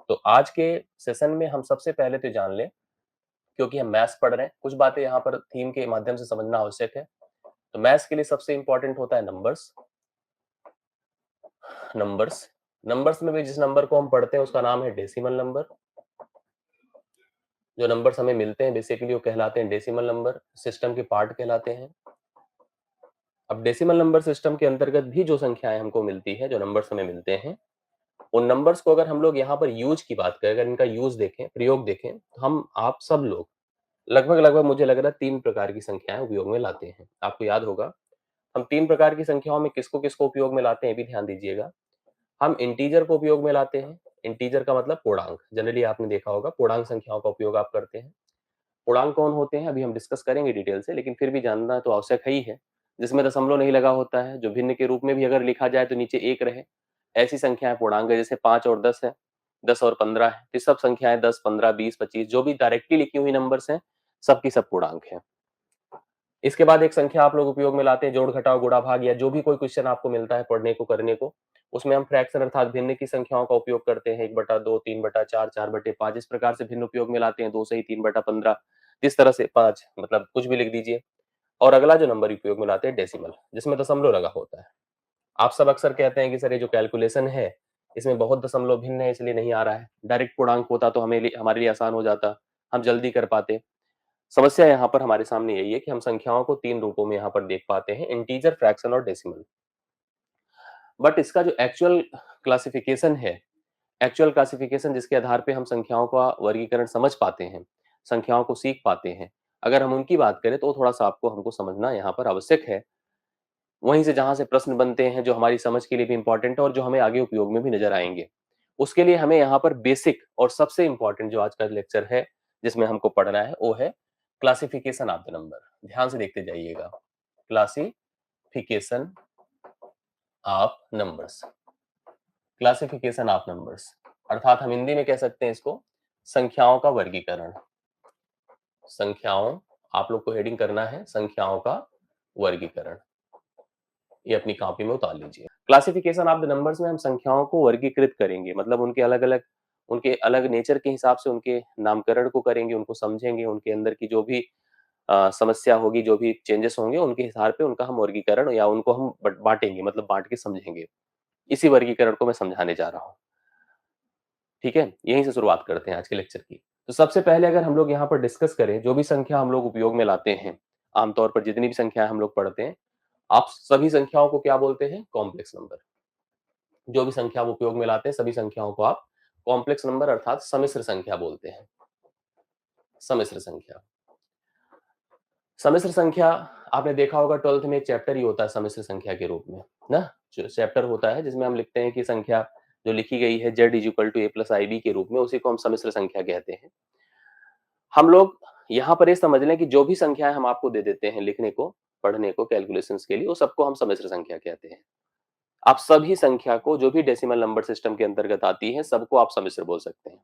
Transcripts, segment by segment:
तो आज के सेशन में हम सबसे पहले तो जान लें, क्योंकि हम मैथ्स पढ़ रहे हैं, कुछ बातें यहाँ पर थीम के माध्यम से समझना आवश्यक है। तो मैथ्स के लिए सबसे इंपॉर्टेंट होता है नंबर्स। नंबर्स नंबर्स में भी जिस नंबर को हम पढ़ते हैं उसका नाम है डेसिमल नंबर। जो नंबर्स हमें मिलते हैं बेसिकली वो कहलाते हैं डेसिमल नंबर, सिस्टम के पार्ट कहलाते हैं। अब डेसिमल नंबर सिस्टम के अंतर्गत भी जो संख्याएं हमको मिलती है, जो नंबर्स हमें मिलते हैं, उन नंबर्स को अगर हम लोग यहाँ पर यूज की बात करें, अगर इनका यूज देखें, प्रयोग देखें, तो हम आप सब लोग लगभग लगभग मुझे लग रहा है 3 प्रकार की संख्याएं उपयोग में लाते हैं। आपको याद होगा हम 3 प्रकार की संख्याओं में किसको-किसको उपयोग में लाते हैं, ये भी ध्यान दीजिएगा। हम इंटीजर को उपयोग में लाते हैं। इंटीजर का मतलब पूर्णांक। जनरली आपने देखा होगा पूर्णांक संख्याओं का उपयोग आप करते हैं। पूर्णांक कौन होते हैं अभी हम डिस्कस करेंगे डिटेल से, लेकिन फिर भी जानना तो आवश्यक है ही है। जिसमें दशमलव नहीं लगा होता है, जो भिन्न के रूप में भी अगर लिखा जाए तो नीचे 1 रहे, ऐसी संख्याएं पूर्णांक है। जैसे 5 और 10 है, 10 और 15 है। ये सब संख्याएं 10, 15, 20, 25 जो भी डायरेक्टली लिखी हुई नंबर्स हैं, सब की सब पूर्णांक है। इसके बाद एक संख्या आप लोग उपयोग में लाते हैं, जोड़ घटाव गुणा भाग, या जो भी कोई क्वेश्चन आपको मिलता है पढ़ने को करने को, उसमें हम फ्रैक्शन अर्थात भिन्न की संख्याओं का उपयोग करते हैं। 1/2, 3/4, 4/5, इस प्रकार से भिन्न उपयोग में लाते हैं। 2 सही, 3/15, इस तरह से 5, मतलब कुछ भी लिख दीजिए। और अगला जो नंबर उपयोग में लाते हैं डेसिमल, जिसमें दशमलव लगा होता है। आप सब अक्सर कहते हैं कि सर ये जो कैलकुलेशन है इसमें बहुत दशमलव भिन्न है इसलिए नहीं आ रहा है। डायरेक्ट पूर्णांक होता तो हमारे लिए आसान हो जाता, हम जल्दी कर पाते। समस्या यहाँ पर हमारे सामने यही है कि हम संख्याओं को 3 रूपों में यहाँ पर देख पाते हैं, इंटीजर, फ्रैक्शन और डेसिमल। बट इसका जो एक्चुअल क्लासिफिकेशन जिसके आधार पे हम संख्याओं का वर्गीकरण समझ पाते हैं, संख्याओं को सीख पाते हैं, अगर हम उनकी बात करें तो थोड़ा सा आपको हमको समझना यहाँ पर आवश्यक है। वहीं से जहां से प्रश्न बनते हैं जो हमारी समझ के लिए भी इंपॉर्टेंट है और जो हमें आगे उपयोग में भी नजर आएंगे। उसके लिए हमें यहाँ पर बेसिक और सबसे इंपॉर्टेंट जो आज का लेक्चर है जिसमें हमको पढ़ना है वो है क्लासिफिकेशन ऑफ द नंबर। ध्यान से देखते जाइएगा, classification of numbers. Classification of numbers अर्थात हम हिंदी में कह सकते हैं इसको संख्याओं का वर्गीकरण। संख्याओं, आप लोग को हेडिंग करना है संख्याओं का वर्गीकरण। ये अपनी कॉपी में उतार लीजिए। क्लासिफिकेशन ऑफ द नंबर्स में हम संख्याओं को वर्गीकृत करेंगे, मतलब उनके अलग नेचर के हिसाब से उनके नामकरण को करेंगे, उनको समझेंगे, उनके अंदर की जो भी समस्या होगी, जो भी चेंजेस होंगे उनके हिसाब पे उनका हम वर्गीकरण या उनको हम बांटेंगे, मतलब बांट के समझेंगे। इसी वर्गीकरण को मैं समझाने जा रहा हूँ। ठीक है, यहीं से शुरुआत करते हैं आज के लेक्चर की। तो सबसे पहले अगर हम लोग यहाँ पर डिस्कस करें, जो भी संख्या हम लोग उपयोग में लाते हैं, आमतौर पर जितनी भी संख्या हम लोग पढ़ते हैं, आप सभी संख्याओं को क्या बोलते हैं? Complex number. जो भी संख्या आप उपयोग में लाते हैं सभी संख्याओं को आप कॉम्प्लेक्स नंबर अर्थात सम्मिश्र संख्या बोलते हैं। सम्मिश्र संख्या। सम्मिश्र संख्या आपने देखा होगा 12th में एक चैप्टर ही होता है सम्मिश्र संख्या के रूप में ना। जो चैप्टर होता है जिसमें हम लिखते हैं कि संख्या जो लिखी गई है z equal to a plus i b के रूप में, उसी को हम सम्मिश्र संख्या कहते हैं। हम लोग यहाँ पर ये समझ लें कि जो भी संख्याएं हम आपको दे देते हैं लिखने को, पढ़ने को, कैलकुलेशंस के लिए, वो सबको हम सम्मिश्र संख्या कहते हैं। आप सभी संख्या को जो भी डेसिमल नंबर सिस्टम के अंतर्गत आती है सबको आप सम्मिश्र बोल सकते हैं।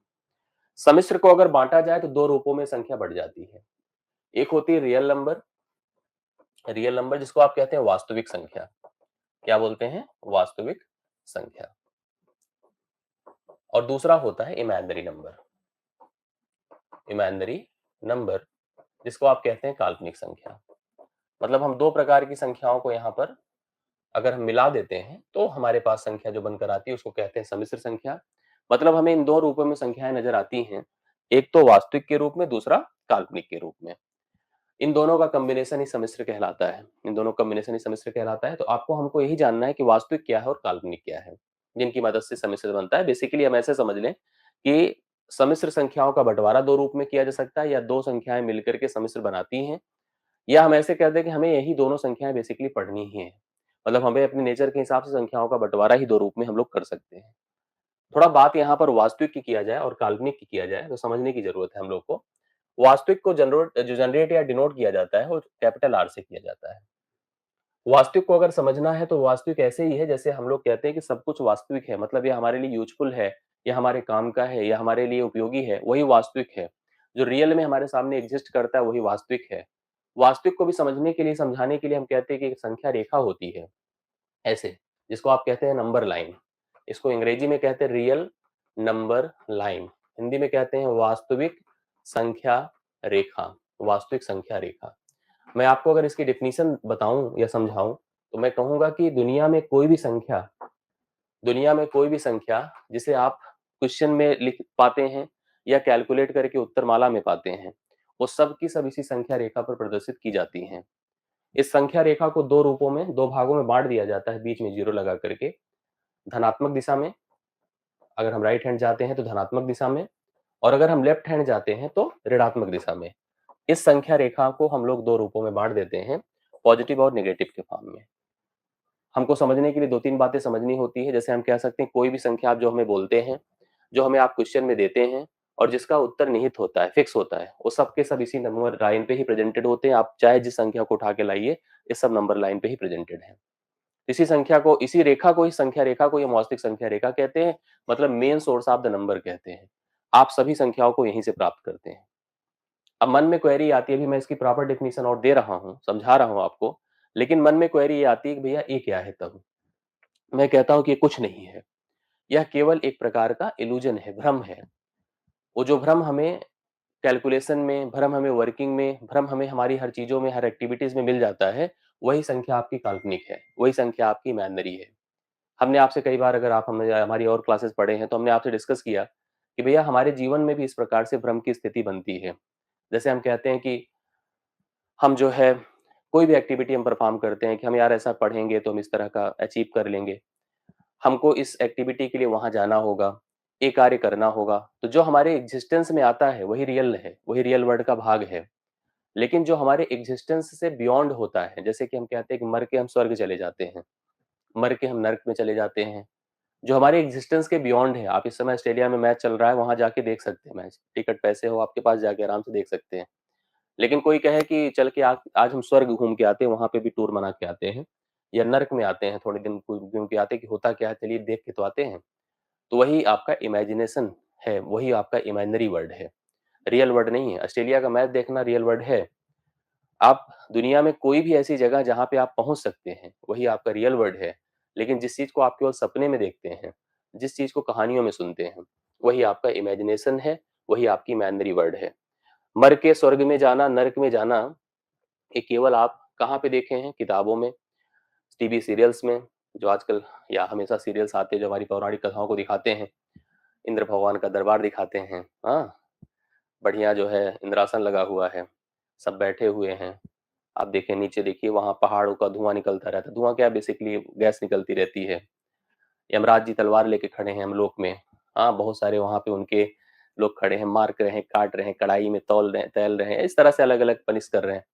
सम्मिश्र को अगर बांटा जाए तो दो रूपों में संख्या बढ़ जाती है। एक होती है रियल नंबर जिसको आप कहते हैं वास्तविक संख्या। क्या बोलते हैं? वास्तविक संख्या। और दूसरा होता है इमेजिनरी नंबर। इमेजिनरी नंबर जिसको आप कहते हैं काल्पनिक संख्या। मतलब हम दो प्रकार की संख्याओं को यहाँ पर अगर हम मिला देते हैं तो हमारे पास संख्या जो बनकर आती है उसको कहते हैं सम्मिश्र संख्या। मतलब हमें इन दो रूपों में संख्याएं नजर आती हैं, एक तो वास्तविक के रूप में, दूसरा काल्पनिक के रूप में। इन दोनों का कॉम्बिनेशन ही सम्मिश्र कहलाता है। इन दोनों कॉम्बिनेशन ही सम्मिश्र कहलाता है। तो आपको हमको यही जानना है कि वास्तविक क्या है और काल्पनिक क्या है, जिनकी मदद से सम्मिश्र बनता है। बेसिकली हम ऐसे समझ लें कि सम्मिश्र संख्याओं का बंटवारा दो रूप में किया जा सकता है, या दो संख्याएं मिलकर के सम्मिश्र बनाती हैं, या हम ऐसे कहते हैं कि हमें यही दोनों संख्याएं बेसिकली पढ़नी ही है। मतलब हमें अपने नेचर के हिसाब से संख्याओं का बंटवारा ही दो रूप में हम लोग कर सकते हैं। थोड़ा बात यहाँ पर वास्तविक की किया जाए और काल्पनिक की किया जाए तो समझने की जरूरत है हम लोग को। वास्तविक को जनरेट या डिनोट किया जाता है वो कैपिटल आर से किया जाता है। वास्तविक को अगर समझना है तो वास्तविक ऐसे ही है जैसे हम लोग कहते हैं कि सब कुछ वास्तविक है, मतलब ये हमारे लिए यूजफुल है, या हमारे काम का है, या हमारे लिए उपयोगी है, वही वास्तविक है। जो रियल में हमारे सामने एग्जिस्ट करता है वही वास्तविक है। वास्तविक को भी समझने के लिए, समझाने के लिए हम कहते हैं कि एक संख्या रेखा होती है ऐसे, जिसको आप कहते हैं नंबर लाइन। इसको अंग्रेजी में कहते हैं रियल नंबर लाइन, हिंदी में कहते हैं वास्तविक संख्या रेखा, वास्तविक संख्या रेखा। मैं आपको अगर इसकी डेफिनेशन बताऊं या समझाऊं तो मैं कहूंगा कि दुनिया में कोई भी संख्या जिसे आप क्वेश्चन में लिख पाते हैं या कैलकुलेट करके उत्तरमाला में पाते हैं, वो सब की सब इसी संख्या रेखा पर प्रदर्शित की जाती हैं। इस संख्या रेखा को दो रूपों में, दो भागों में बांट दिया जाता है, बीच में जीरो लगा करके। धनात्मक दिशा में, अगर हम राइट हैंड जाते हैं तो धनात्मक दिशा में, और अगर हम लेफ्ट हैंड जाते हैं तो ऋणात्मक दिशा में। इस संख्या रेखा को हम लोग दो रूपों में बांट देते हैं, पॉजिटिव और नेगेटिव के फॉर्म में। हमको समझने के लिए दो तीन बातें समझनी होती है। जैसे हम कह सकते हैं कोई भी संख्या आप जो हमें बोलते हैं, जो हमें आप क्वेश्चन में देते हैं और जिसका उत्तर निहित होता है, फिक्स होता है, वो सब के सब इसी नंबर लाइन पे ही प्रेजेंटेड होते हैं। आप चाहे जिस संख्या को उठा के लाइए, ये सब नंबर लाइन पे ही प्रेजेंटेड है। इसी संख्या को, इसी रेखा को, इस संख्या रेखा को ये वास्तविक संख्या रेखा कहते हैं, मतलब main source of the number कहते हैं। आप सभी संख्याओं को यहीं से प्राप्त करते हैं। अब मन में क्वेरी आती है, अभी मैं इसकी प्रॉपर डेफिनेशन और दे रहा हूँ, समझा रहा हूँ आपको, लेकिन मन में क्वेरी ये आती है कि भैया ये क्या है? तब मैं कहता हूँ कि ये कुछ नहीं है, यह केवल एक प्रकार का इल्यूजन है, भ्रम है। वो जो भ्रम हमें कैलकुलेशन में, भ्रम हमें वर्किंग में, भ्रम हमें हमारी हर चीजों में, हर एक्टिविटीज में मिल जाता है, वही संख्या आपकी काल्पनिक है, वही संख्या आपकी इमेजिनरी है। हमने आपसे कई बार, अगर आप हमने हमारी और क्लासेस पढ़े हैं तो हमने आपसे डिस्कस किया कि भैया हमारे जीवन में भी इस प्रकार से भ्रम की स्थिति बनती है। जैसे हम कहते हैं कि हम जो है कोई भी एक्टिविटी हम परफॉर्म करते हैं कि हम यार ऐसा पढ़ेंगे तो हम इस तरह का अचीव कर लेंगे, हमको इस एक्टिविटी के लिए वहां जाना होगा, ये कार्य करना होगा। तो जो हमारे एग्जिस्टेंस में आता है वही रियल है, वही रियल वर्ल्ड का भाग है। लेकिन जो हमारे एग्जिस्टेंस से बियॉन्ड होता है, जैसे कि हम कहते हैं कि मर के हम स्वर्ग चले जाते हैं, मर के हम नर्क में चले जाते हैं, जो हमारे एग्जिस्टेंस के बियॉन्ड है। आप इस समय ऑस्ट्रेलिया में मैच चल रहा है, वहां जाके देख सकते हैं मैच, टिकट पैसे हो आपके पास, जाके आराम से देख सकते हैं। लेकिन कोई कहे कि चल के आज हम स्वर्ग घूम के आते हैं, वहां पे भी टूर मना के आते हैं, या नर्क में आते हैं थोड़े दिन घूम के आते हैं कि होता क्या है, चलिए देख के तो आते हैं। तो वही आपका इमेजिनेशन है, वही आपका इमेजिनरी वर्ल्ड है, रियल वर्ल्ड नहीं है। ऑस्ट्रेलिया का मैच देखना रियल वर्ल्ड है। आप दुनिया में कोई भी ऐसी जगह जहाँ पे आप पहुंच सकते हैं, वही आपका रियल वर्ल्ड है। लेकिन जिस चीज को आप केवल सपने में देखते हैं, जिस चीज को कहानियों में सुनते हैं, वही आपका इमेजिनेशन है, वही आपकी इमेजिनरी वर्ल्ड है। मर के स्वर्ग में जाना, नर्क में जाना, ये केवल आप कहाँ पे देखे हैं? किताबों में, टीवी सीरियल्स में, जो आजकल या हमेशा सीरियल्स आते हैं जो हमारी पौराणिक कथाओं को दिखाते हैं। इंद्र भगवान का दरबार दिखाते हैं, हाँ, बढ़िया जो है इंद्रासन लगा हुआ है, सब बैठे हुए हैं। आप देखें नीचे, देखिए वहां पहाड़ों का धुआं निकलता रहता है। धुआं क्या, बेसिकली गैस निकलती रहती है। यमराज जी तलवार लेके खड़े हैं हमलोक में, हाँ, बहुत सारे वहां पे उनके लोग खड़े हैं, मार रहे हैं, काट रहे हैं, कढ़ाई में तैल रहे हैं, इस तरह से अलग अलग पनिश कर रहे हैं।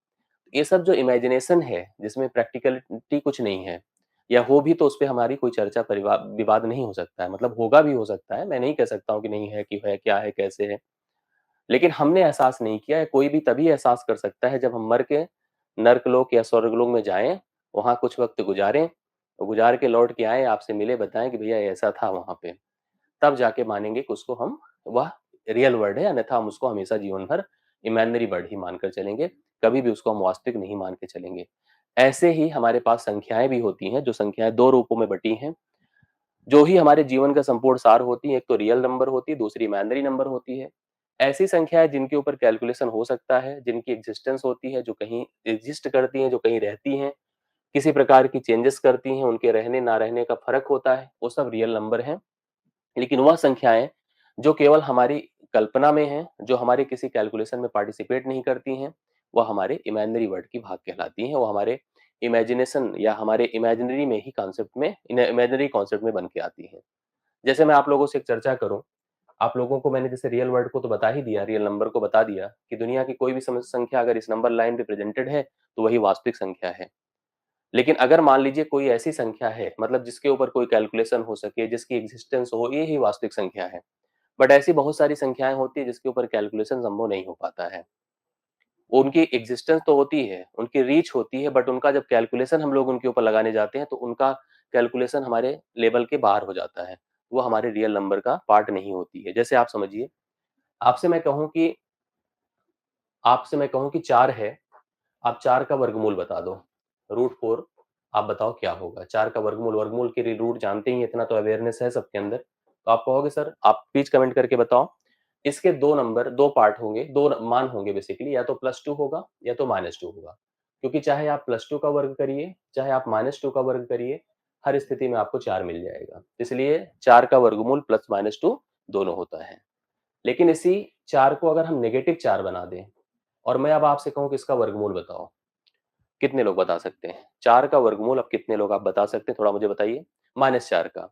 ये सब जो इमेजिनेशन है, जिसमें प्रैक्टिकलिटी कुछ नहीं है, या हो भी तो उस पे हमारी कोई चर्चा परिवाद विवाद नहीं हो सकता है। मतलब होगा भी हो सकता है, मैं नहीं कह सकता हूँ कि नहीं है, कि है क्या है कैसे है। लेकिन हमने एहसास नहीं किया है। कोई भी तभी एहसास कर सकता है जब हम मर के नर्कलोक या स्वर्गलोक में जाएं, वहां कुछ वक्त गुजारें, गुजार के लौट के आए, आपसे मिले, बताएं कि भैया ऐसा था वहां पे, तब जाके मानेंगे कि उसको हम, वह रियल वर्ल्ड है, अन्यथा हम उसको हमेशा जीवन भर इमेजिनरी वर्ल्ड ही मानकर चलेंगे, कभी भी उसको हम वास्तविक नहीं मान के चलेंगे। ऐसे ही हमारे पास संख्याएं भी होती हैं, जो संख्याएं दो रूपों में बटी हैं, जो ही हमारे जीवन का संपूर्ण सार होती है। एक तो रियल नंबर होती है, दूसरी इमेजिनरी नंबर होती है। ऐसी संख्याएं जिनके ऊपर कैलकुलेशन हो सकता है, जिनकी एग्जिस्टेंस होती है, जो कहीं एग्जिस्ट करती हैं, जो कहीं रहती हैं, किसी प्रकार की चेंजेस करती हैं, उनके रहने ना रहने का फर्क होता है, वो सब रियल नंबर हैं। लेकिन वह संख्याएं जो केवल हमारी कल्पना में हैं, जो हमारे किसी कैलकुलेशन में पार्टिसिपेट नहीं करती हैं, वह हमारे इमेजिनरी वर्ल्ड की भाग कहलाती हैं। वो हमारे इमेजिनेशन या हमारे इमेजिनरी में ही कॉन्सेप्ट में, इमेजिनरी कॉन्सेप्ट में बन के आती हैं। जैसे मैं आप लोगों से एक चर्चा करूं, आप लोगों को मैंने जैसे रियल वर्ल्ड को तो बता ही दिया, रियल नंबर को बता दिया कि दुनिया की कोई भी संख्या अगर इस नंबर लाइन पे प्रेजेंटेड है तो वही वास्तविक संख्या है। लेकिन अगर मान लीजिए कोई ऐसी संख्या है, मतलब जिसके ऊपर कोई कैलकुलेशन हो सके, जिसकी एग्जिस्टेंस हो, ये ही वास्तविक संख्या है। बट ऐसी बहुत सारी संख्याएं होती है जिसके ऊपर कैलकुलेशन संभव नहीं हो पाता है। उनकी एग्जिस्टेंस तो होती है, उनकी रीच होती है, बट उनका जब कैलकुलेशन हम लोग उनके ऊपर लगाने जाते हैं तो उनका कैलकुलेशन हमारे लेवल के बाहर हो जाता है, वो हमारे रियल नंबर का पार्ट नहीं होती है। जैसे आप समझिए, आपसे मैं कहूं कि आपसे मैं कहूं कि 4 है, आप 4 का वर्गमूल बता दो, √4। आप बताओ क्या होगा? 4 का वर्गमूल, वर्गमूल के लिए रूट जानते ही हैं, इतना तो अवेयरनेस है सबके अंदर। तो आप कहोगे सर, आप प्लीज कमेंट करके बताओ, इसके दो नंबर, दो पार्ट होंगे, दो मान होंगे बेसिकली, या तो +2 होगा या तो -2 होगा, क्योंकि चाहे आप +2 का वर्ग करिए, चाहे आप -2 का वर्ग करिए, हर स्थिति में आपको 4 मिल जाएगा। इसलिए 4 का वर्गमूल +-2 दोनों होता है। लेकिन इसी 4 को अगर हम नेगेटिव 4 बना दें और मैं अब आपसे कहूं कि इसका वर्गमूल बताओ, कितने लोग बता सकते हैं? 4 का वर्गमूल अब कितने लोग आप बता सकते हैं? थोड़ा मुझे बताइए। -4 का,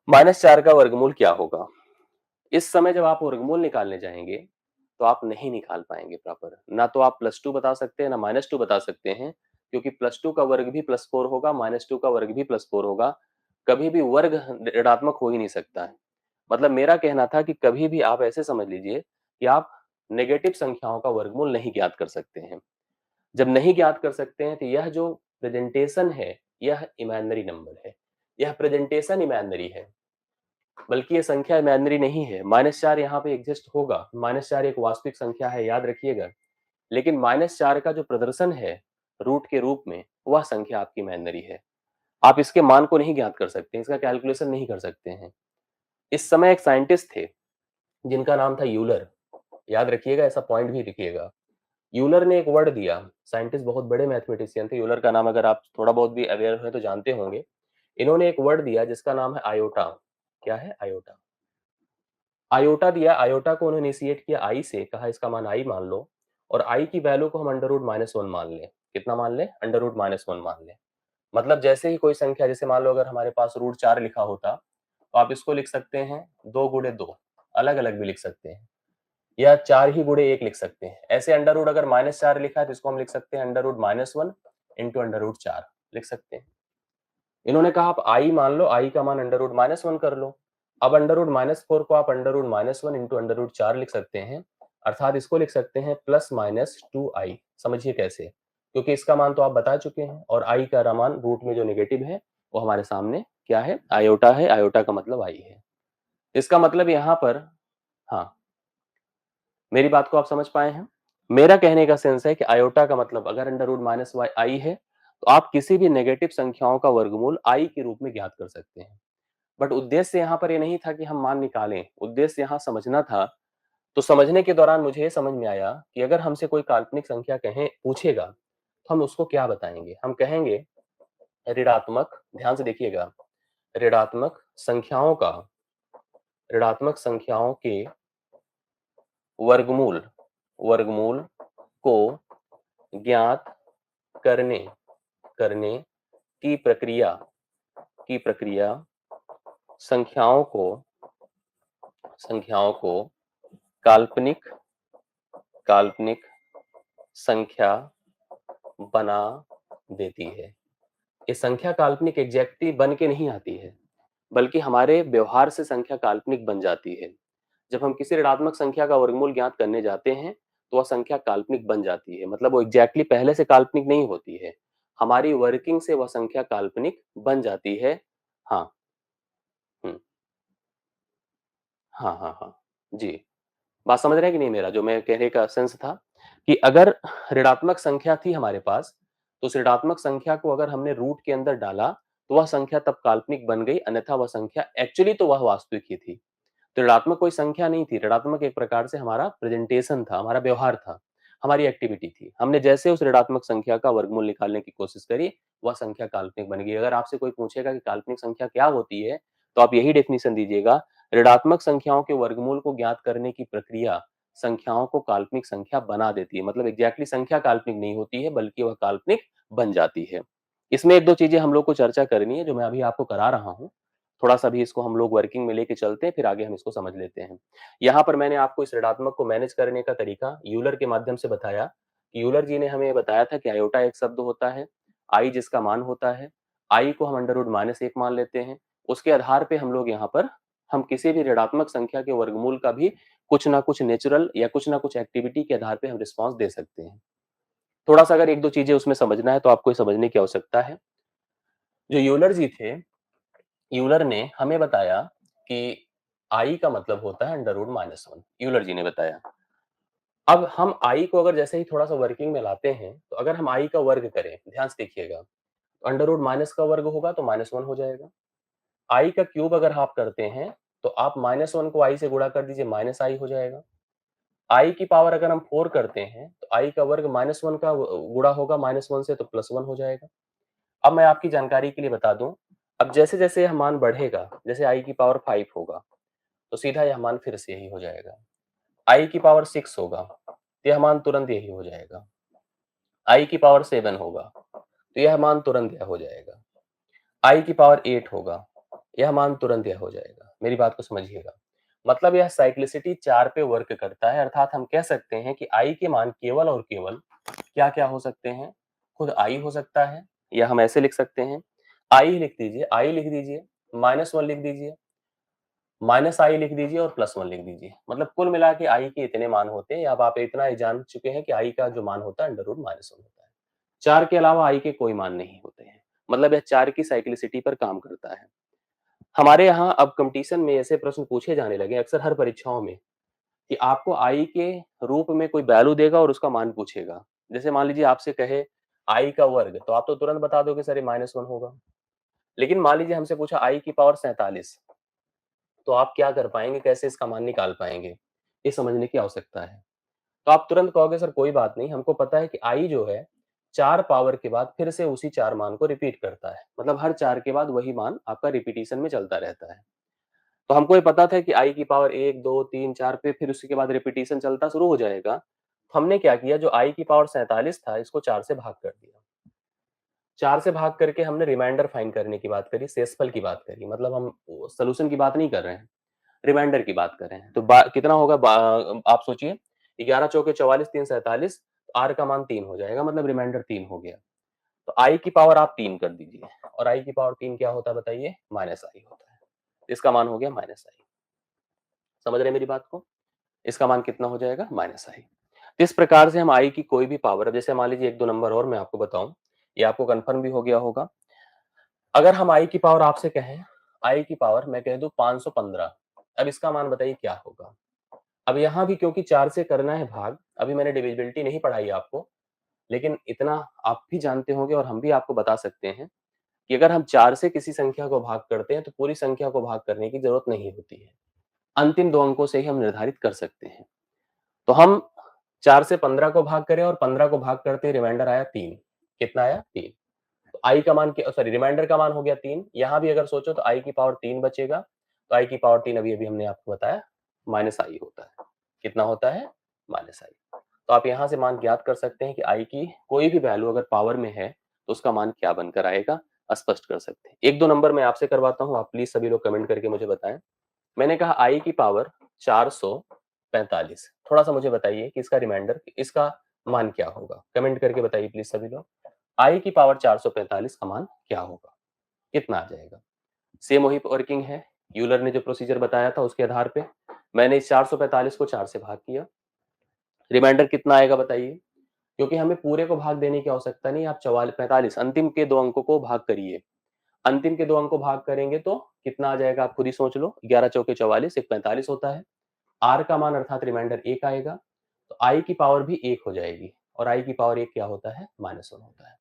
-4 का वर्गमूल क्या होगा? इस समय जब आप वर्गमूल निकालने जाएंगे तो आप नहीं निकाल पाएंगे प्रॉपर। ना तो आप +2 बता सकते हैं, ना -2 बता सकते हैं, क्योंकि +2 का वर्ग भी +4 होगा, -2 का वर्ग भी +4 होगा। कभी भी वर्ग ऋणात्मक हो ही नहीं सकता है। मतलब मेरा कहना था कि कभी भी आप ऐसे समझ लीजिए कि आप नेगेटिव संख्याओं का वर्गमूल नहीं ज्ञात कर सकते हैं। जब नहीं ज्ञात कर सकते हैं तो यह जो प्रेजेंटेशन है, यह इमेजिनरी नंबर है। यह प्रेजेंटेशन इमेजिनरी है, बल्कि ये संख्या इमेजिनरी नहीं है। -4 यहाँ पे एग्जिस्ट होगा, -4 एक वास्तविक संख्या है, याद रखिएगा। लेकिन -4 का जो प्रदर्शन है रूट के रूप में, वह संख्या आपकी इमेजिनरी है। आप इसके मान को नहीं ज्ञात कर सकते, इसका कैलकुलेशन नहीं कर सकते हैं। इस समय एक साइंटिस्ट थे जिनका नाम था यूलर, याद रखिएगा, ऐसा पॉइंट भी लिखिएगा। यूलर ने एक वर्ड दिया, साइंटिस्ट बहुत बड़े मैथमेटिशियन थे, यूलर का नाम अगर आप थोड़ा बहुत भी अवेयर हैं तो जानते होंगे। इन्होंने एक वर्ड दिया जिसका नाम है आयोटा। क्या है? आयोटा। आयोटा दिया, आयोटा को उन्होंने इनिशिएट किया आई से, कहा इसका मान आई मान लो, और आई की वैल्यू को हम √-1 मान लें। कितना मान लें? √-1 मान लें। मतलब जैसे ही कोई संख्या, जैसे मान लो अगर हमारे पास √4 लिखा होता, तो आप इसको लिख सकते हैं 2 गुणे 2, अलग अलग भी लिख सकते हैं, या 4 ही गुणे 1 लिख सकते हैं। ऐसे अंडर रूट अगर -4 लिखा है तो इसको हम लिख सकते हैं √-1 इंटू √4 लिख सकते हैं। इन्होंने कहा आप आई मान लो, आई का मान √-1 कर लो। अब √-4 को आप √-1 इंटू √4 लिख सकते हैं, अर्थात इसको लिख सकते हैं +-2i। समझिए कैसे? क्योंकि इसका मान तो आप बता चुके हैं और आई का मान रूट में जो नेगेटिव है वो हमारे सामने क्या है? आयोटा है। आयोटा का मतलब आई है। इसका मतलब यहाँ पर, हाँ, मेरी बात को आप समझ पाए हैं? मेरा कहने का सेंस है कि आयोटा का मतलब अगर √-y है तो आप किसी भी नेगेटिव संख्याओं का वर्गमूल आई के रूप में ज्ञात कर सकते हैं। बट उद्देश्य यहाँ पर ये नहीं था कि हम मान निकालें, उद्देश्य यहाँ समझना था। तो समझने के दौरान मुझे ये समझ में आया कि अगर हमसे कोई काल्पनिक संख्या कहें पूछेगा तो हम उसको क्या बताएंगे? हम कहेंगे ऋणात्मक, ध्यान से देखिएगा, ऋणात्मक संख्याओं का, ऋणात्मक संख्याओं के वर्गमूल, वर्गमूल को ज्ञात करने करने की प्रक्रिया, की प्रक्रिया संख्याओं को, संख्याओं को काल्पनिक, काल्पनिक संख्या बना देती है। ये संख्या काल्पनिक एग्जैक्टली बन के नहीं आती है, बल्कि हमारे व्यवहार से संख्या काल्पनिक बन जाती है। जब हम किसी ऋणात्मक संख्या का वर्गमूल ज्ञात करने जाते हैं तो वह संख्या काल्पनिक बन जाती है। मतलब वो एग्जैक्टली पहले से काल्पनिक नहीं होती है, हमारी वर्किंग से वह संख्या काल्पनिक बन जाती है। हाँ। हम्म। हाँ हाँ हाँ। जी, बात समझ रहे हैं कि नहीं? मेरा जो मैं कहने का सेंस था कि अगर ऋणात्मक संख्या थी हमारे पास, तो उस ऋणात्मक संख्या को अगर हमने रूट के अंदर डाला तो वह संख्या तब काल्पनिक बन गई, अन्यथा वह संख्या एक्चुअली तो वह वास्तविक ही थी। तो ऋणात्मक कोई संख्या नहीं थी, ऋणात्मक एक प्रकार से हमारा प्रेजेंटेशन था, हमारा व्यवहार था, हमारी एक्टिविटी थी। हमने जैसे उस ऋणात्मक संख्या का वर्गमूल निकालने की कोशिश करी, वह संख्या काल्पनिक बन गई। अगर आपसे कोई पूछेगा कि काल्पनिक संख्या क्या होती है, तो आप यही डेफिनेशन दीजिएगा, ऋणात्मक संख्याओं के वर्गमूल को ज्ञात करने की प्रक्रिया संख्याओं को काल्पनिक संख्या बना देती है। मतलब एग्जैक्टली संख्या काल्पनिक नहीं होती है, बल्कि वह काल्पनिक बन जाती है। इसमें एक दो चीजें हम लोग को चर्चा करनी है जो मैं अभी आपको करा रहा हूँ। थोड़ा सा भी इसको हम लोग वर्किंग में लेके चलते हैं, फिर आगे हम इसको समझ लेते हैं। यहाँ पर मैंने आपको इस ऋणात्मक को मैनेज करने का तरीका यूलर के माध्यम से बताया। यूलर जी ने हमें बताया था कि आयोटा एक शब्द होता है, आई जिसका मान होता है, आई को हम √-1 मान लेते हैं। उसके आधार पे हम लोग यहाँ पर हम किसी भी ऋणात्मक संख्या के वर्गमूल का भी कुछ ना कुछ नेचुरल या कुछ ना कुछ एक्टिविटी के आधार पे हम रिस्पॉन्स दे सकते हैं। थोड़ा सा अगर एक दो चीजें उसमें समझना है तो आपको ये समझने की आवश्यकता है। जो यूलर जी थे, यूलर ने हमें बताया कि आई का मतलब होता है √-1, यूलर जी ने बताया। अब हम आई को अगर जैसे ही थोड़ा सा वर्किंग में लाते हैं, तो अगर हम आई का वर्ग करें, ध्यान से देखिएगा, अंडर रूट माइनस का वर्ग होगा तो -1 हो जाएगा। आई का क्यूब अगर आप करते हैं तो आप -1 को i से गुणा कर दीजिए, -i हो जाएगा। i की पावर अगर हम 4 करते हैं तो i का वर्ग -1 का गुणा होगा -1 से तो +1 हो जाएगा। अब मैं आपकी जानकारी के लिए बता दूं, अब जैसे जैसे यह मान बढ़ेगा, जैसे i की पावर 5 होगा तो सीधा यह मान फिर से यही हो जाएगा। i की पावर 6 होगा तो यह मान तुरंत यही हो जाएगा। i की पावर 7 होगा तो यह मान तुरंत यह हो जाएगा। i की पावर 8 होगा, यह मान तुरंत यह हो जाएगा। मेरी बात को समझिएगा, मतलब यह साइक्लिसिटी 4 पे वर्क करता है, अर्थात हम कह सकते हैं कि i के मान केवल और केवल क्या क्या हो सकते हैं, खुद i हो सकता है, या हम ऐसे लिख सकते हैं, i लिख दीजिए, i लिख दीजिए, -1 लिख दीजिए, -i लिख दीजिए और +1 लिख दीजिए। मतलब कुल मिला के i के इतने मान होते हैं। अब आप इतना ही जान चुके हैं कि i का जो मान होता है √-1 होता है। 4 के अलावा i के कोई मान नहीं होते हैं। मतलब यह 4 की साइक्लिसिटी पर काम करता है। हमारे यहाँ अब कंपटीशन में ऐसे प्रश्न पूछे जाने लगे अक्सर हर परीक्षाओं में कि आपको i के रूप में कोई वैल्यू देगा और उसका मान पूछेगा। जैसे मान लीजिए आपसे कहे i का वर्ग, तो आप तो तुरंत बता दोगे सर ये -1 होगा। लेकिन मान लीजिए हमसे पूछा i की पावर 47, तो आप क्या कर पाएंगे, कैसे इसका मान निकाल पाएंगे, ये समझने की आवश्यकता है। तो आप तुरंत कहोगे सर कोई बात नहीं, हमको पता है कि i जो है 4 पावर के बाद फिर से उसी 4 मान को रिपीट करता है। मतलब हर 4 के बाद वही मान आपका रिपीटिशन में चलता रहता है। तो हमको ये पता था कि i की पावर 1, 2, 3, 4 पे फिर उसके बाद रिपीटिशन चलता शुरू हो जाएगा। तो हमने क्या किया, जो i की पावर 47 था इसको 4 से भाग कर दिया। 4 से भाग करके हमने रिमाइंडर फाइंड करने की बात करी, शेषफल की बात करी। मतलब हम सॉल्यूशन की बात नहीं कर रहे हैं, रिमाइंडर की बात कर रहे हैं। तो कितना होगा, आप सोचिए, 11 चौके 44, 3 47, आर का मान 3 हो जाएगा, मतलब रिमाइंडर 3 हो गया। तो आई की पावर आप 3 कर दीजिए, और आई की पावर 3 क्या होता है बताइए, -i होता है। इसका मान हो गया -i। समझ रहे हैं मेरी बात को? इसका मान कितना हो जाएगा, -i। इस प्रकार से हम आई की कोई भी पावर, जैसे मान लीजिए 1-2 नंबर और मैं आपको बताऊं, ये आपको कंफर्म भी हो गया होगा। अगर हम आई की पावर आपसे कहें, आई की पावर मैं कह दूं 515, अब इसका मान बताइए क्या होगा। अब यहाँ भी क्योंकि 4 से करना है भाग, अभी मैंने डिविजिबिलिटी नहीं पढ़ाई आपको, लेकिन इतना आप भी जानते होंगे और हम भी आपको बता सकते हैं कि अगर हम 4 से किसी संख्या को भाग करते हैं तो पूरी संख्या को भाग करने की जरूरत नहीं होती है। अंतिम 2 अंकों से ही हम निर्धारित कर सकते हैं। तो हम 4 से 15 को भाग करें और 15 को भाग करते ही रिमाइंडर आया 3। कितना आया, 3। तो आई का मान, सॉरी, रिमाइंडर का मान हो गया 3। यहाँ भी अगर सोचो तो आई की पावर 3 बचेगा। तो आई की पावर 3 अभी अभी हमने आपको बताया -i होता है। कितना होता है, -i। तो आप यहाँ से मान ज्ञात कर सकते हैं कि आई की कोई भी वैल्यू अगर पावर में है तो उसका मान क्या बनकर आएगा, स्पष्ट कर सकते हैं। 1-2 नंबर मैं आपसे करवाता हूँ, आप प्लीज सभी लोग कमेंट करके मुझे बताएं। मैंने कहा आई की पावर 445, थोड़ा सा मुझे बताइए कि इसका रिमाइंडर, इसका मान क्या होगा, कमेंट करके बताइए प्लीज सभी लोग। आई की पावर 445 का मान क्या होगा, कितना आ जाएगा। सेम वही वर्किंग है, यूलर ने जो प्रोसीजर बताया था उसके आधार पे मैंने इस 445 को 4 से भाग किया। रिमाइंडर कितना आएगा बताइए, क्योंकि हमें पूरे को भाग देने की आवश्यकता नहीं। आप 45 अंतिम के 2 अंकों को भाग करिए। अंतिम के 2 अंक को भाग करेंगे तो कितना आ जाएगा, आप खुद ही सोच लो। 11 चौके 44, एक 45 होता है। आर का मान अर्थात रिमाइंडर 1 आएगा, तो आई की पावर भी 1 हो जाएगी, और आई की पावर 1 क्या होता है, -1 होता है।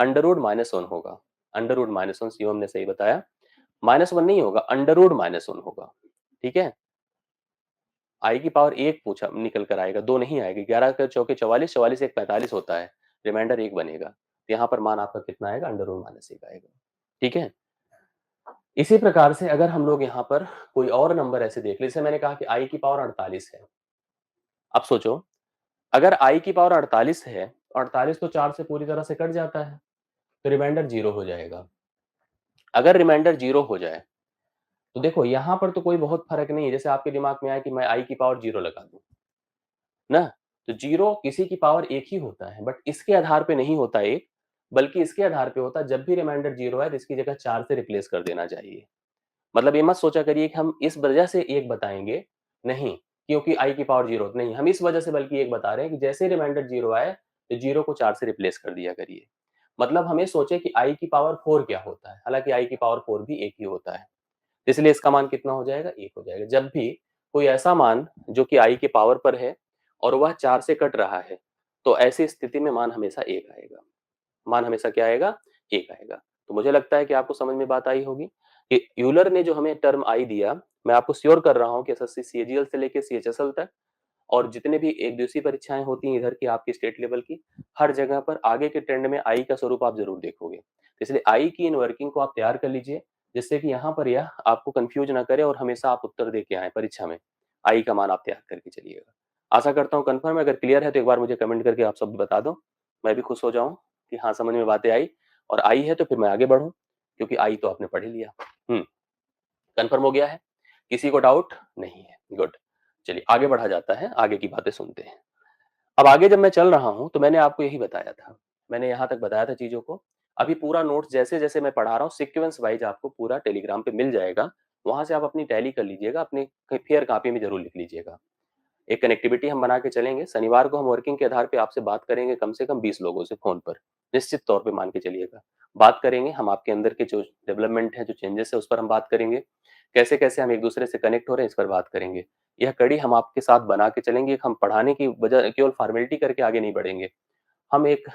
√-1 होगा। √-1, शिवम ने सही बताया। -1 नहीं होगा, √-1 होगा। ठीक है, आई की पावर 1 पूछा निकल कर आएगा, 2 नहीं आएगी। 11 के चौके 44, 44 एक 45 होता है, रिमाइंडर 1 बनेगा। यहाँ पर मान आपका कितना आएगा, √-1 आएगा। ठीक है, इसी प्रकार से अगर हम लोग यहाँ पर कोई और नंबर ऐसे देख ले, जैसे मैंने कहा कि आई की पावर 48 है। अब सोचो, अगर आई की पावर 48 है, 48 तो 4 से पूरी तरह से कट जाता है, तो रिमाइंडर 0 हो जाएगा। अगर रिमाइंडर 0 हो जाए तो देखो यहाँ पर तो कोई बहुत फर्क नहीं है। जैसे आपके दिमाग में आया कि मैं आई की पावर 0 लगा दूं ना, तो 0 किसी की पावर 1 ही होता है, बट इसके आधार पे नहीं होता 1, बल्कि इसके आधार पे होता है जब भी रिमाइंडर 0 है तो इसकी जगह 4 से रिप्लेस कर देना चाहिए। मतलब ये मत सोचा करिए कि हम इस वजह से 1 बताएंगे, नहीं, क्योंकि आई की पावर 0 नहीं, हम इस वजह से बल्कि 1 बता रहे हैं कि जैसे रिमाइंडर 0 आए तो 0 को 4 से रिप्लेस कर दिया करिए। मतलब हमें सोचे कि आई की पावर 4 क्या होता है, हालांकि आई की पावर 4 भी 1 ही होता है। इसलिए इसका मान कितना हो जाएगा, 1 हो जाएगा। जब भी कोई ऐसा मान जो कि आई के पावर पर है और वह 4 से कट रहा है, तो ऐसी स्थिति में मान हमेशा 1 आएगा। मान हमेशा क्या आएगा, 1 आएगा। तो मुझे लगता है कि आपको समझ में बात आई होगी। कि यूलर ने जो हमें टर्म आई दिया, मैं आपको श्योर कर रहा हूँ कि एसएससी सीजीएल से लेके सीएचएसएल तक और जितने भी एक दिवसीय परीक्षाएं होती हैं इधर की आपकी स्टेट लेवल की, हर जगह पर आगे के ट्रेंड में आई का स्वरूप आप जरूर देखोगे। तो इसलिए आई की इन वर्किंग को आप तैयार कर लीजिए, जिससे कि यहाँ पर यह आपको कंफ्यूज ना करे और हमेशा आप उत्तर दे के आए परीक्षा में। आई का मान आप तैयार करके चलिएगा। आशा करता हूँ कंफर्म है, अगर क्लियर है तो एक बार मुझे कमेंट करके आप सब बता दो, मैं भी खुश हो जाऊँ कि हाँ समझ में बातें आई, और आई है तो फिर मैं आगे बढ़ूँ, क्योंकि आई तो आपने पढ़ ही लिया। कंफर्म हो गया है, किसी को डाउट नहीं है? गुड। चलिए आगे बढ़ा जाता है, आगे की बातें सुनते हैं। अब आगे जब मैं चल रहा हूं तो मैंने आपको यही बताया था, मैंने यहां तक बताया था चीजों को। अभी पूरा नोट्स जैसे जैसे मैं पढ़ा रहा हूँ सीक्वेंस वाइज आपको पूरा टेलीग्राम पे मिल जाएगा, वहां से आप अपनी टैली कर लीजिएगा, अपनी फेयर कॉपी में जरूर लिख लीजिएगा। एक कनेक्टिविटी हम बना के चलेंगे, शनिवार को हम वर्किंग के आधार पे आपसे बात करेंगे कम से कम 20 लोगों से फोन पर, निश्चित तौर पे मान के चलिएगा। बात करेंगे हम आपके अंदर के जो डेवलपमेंट है, जो चेंजेस है, उस पर हम बात करेंगे, कैसे कैसे हम एक दूसरे से कनेक्ट हो रहे हैं इस पर बात करेंगे। यह कड़ी हम आपके साथ बना के चलेंगे, हम पढ़ाने की वजह केवल फॉर्मेलिटी करके आगे नहीं बढ़ेंगे, हम एक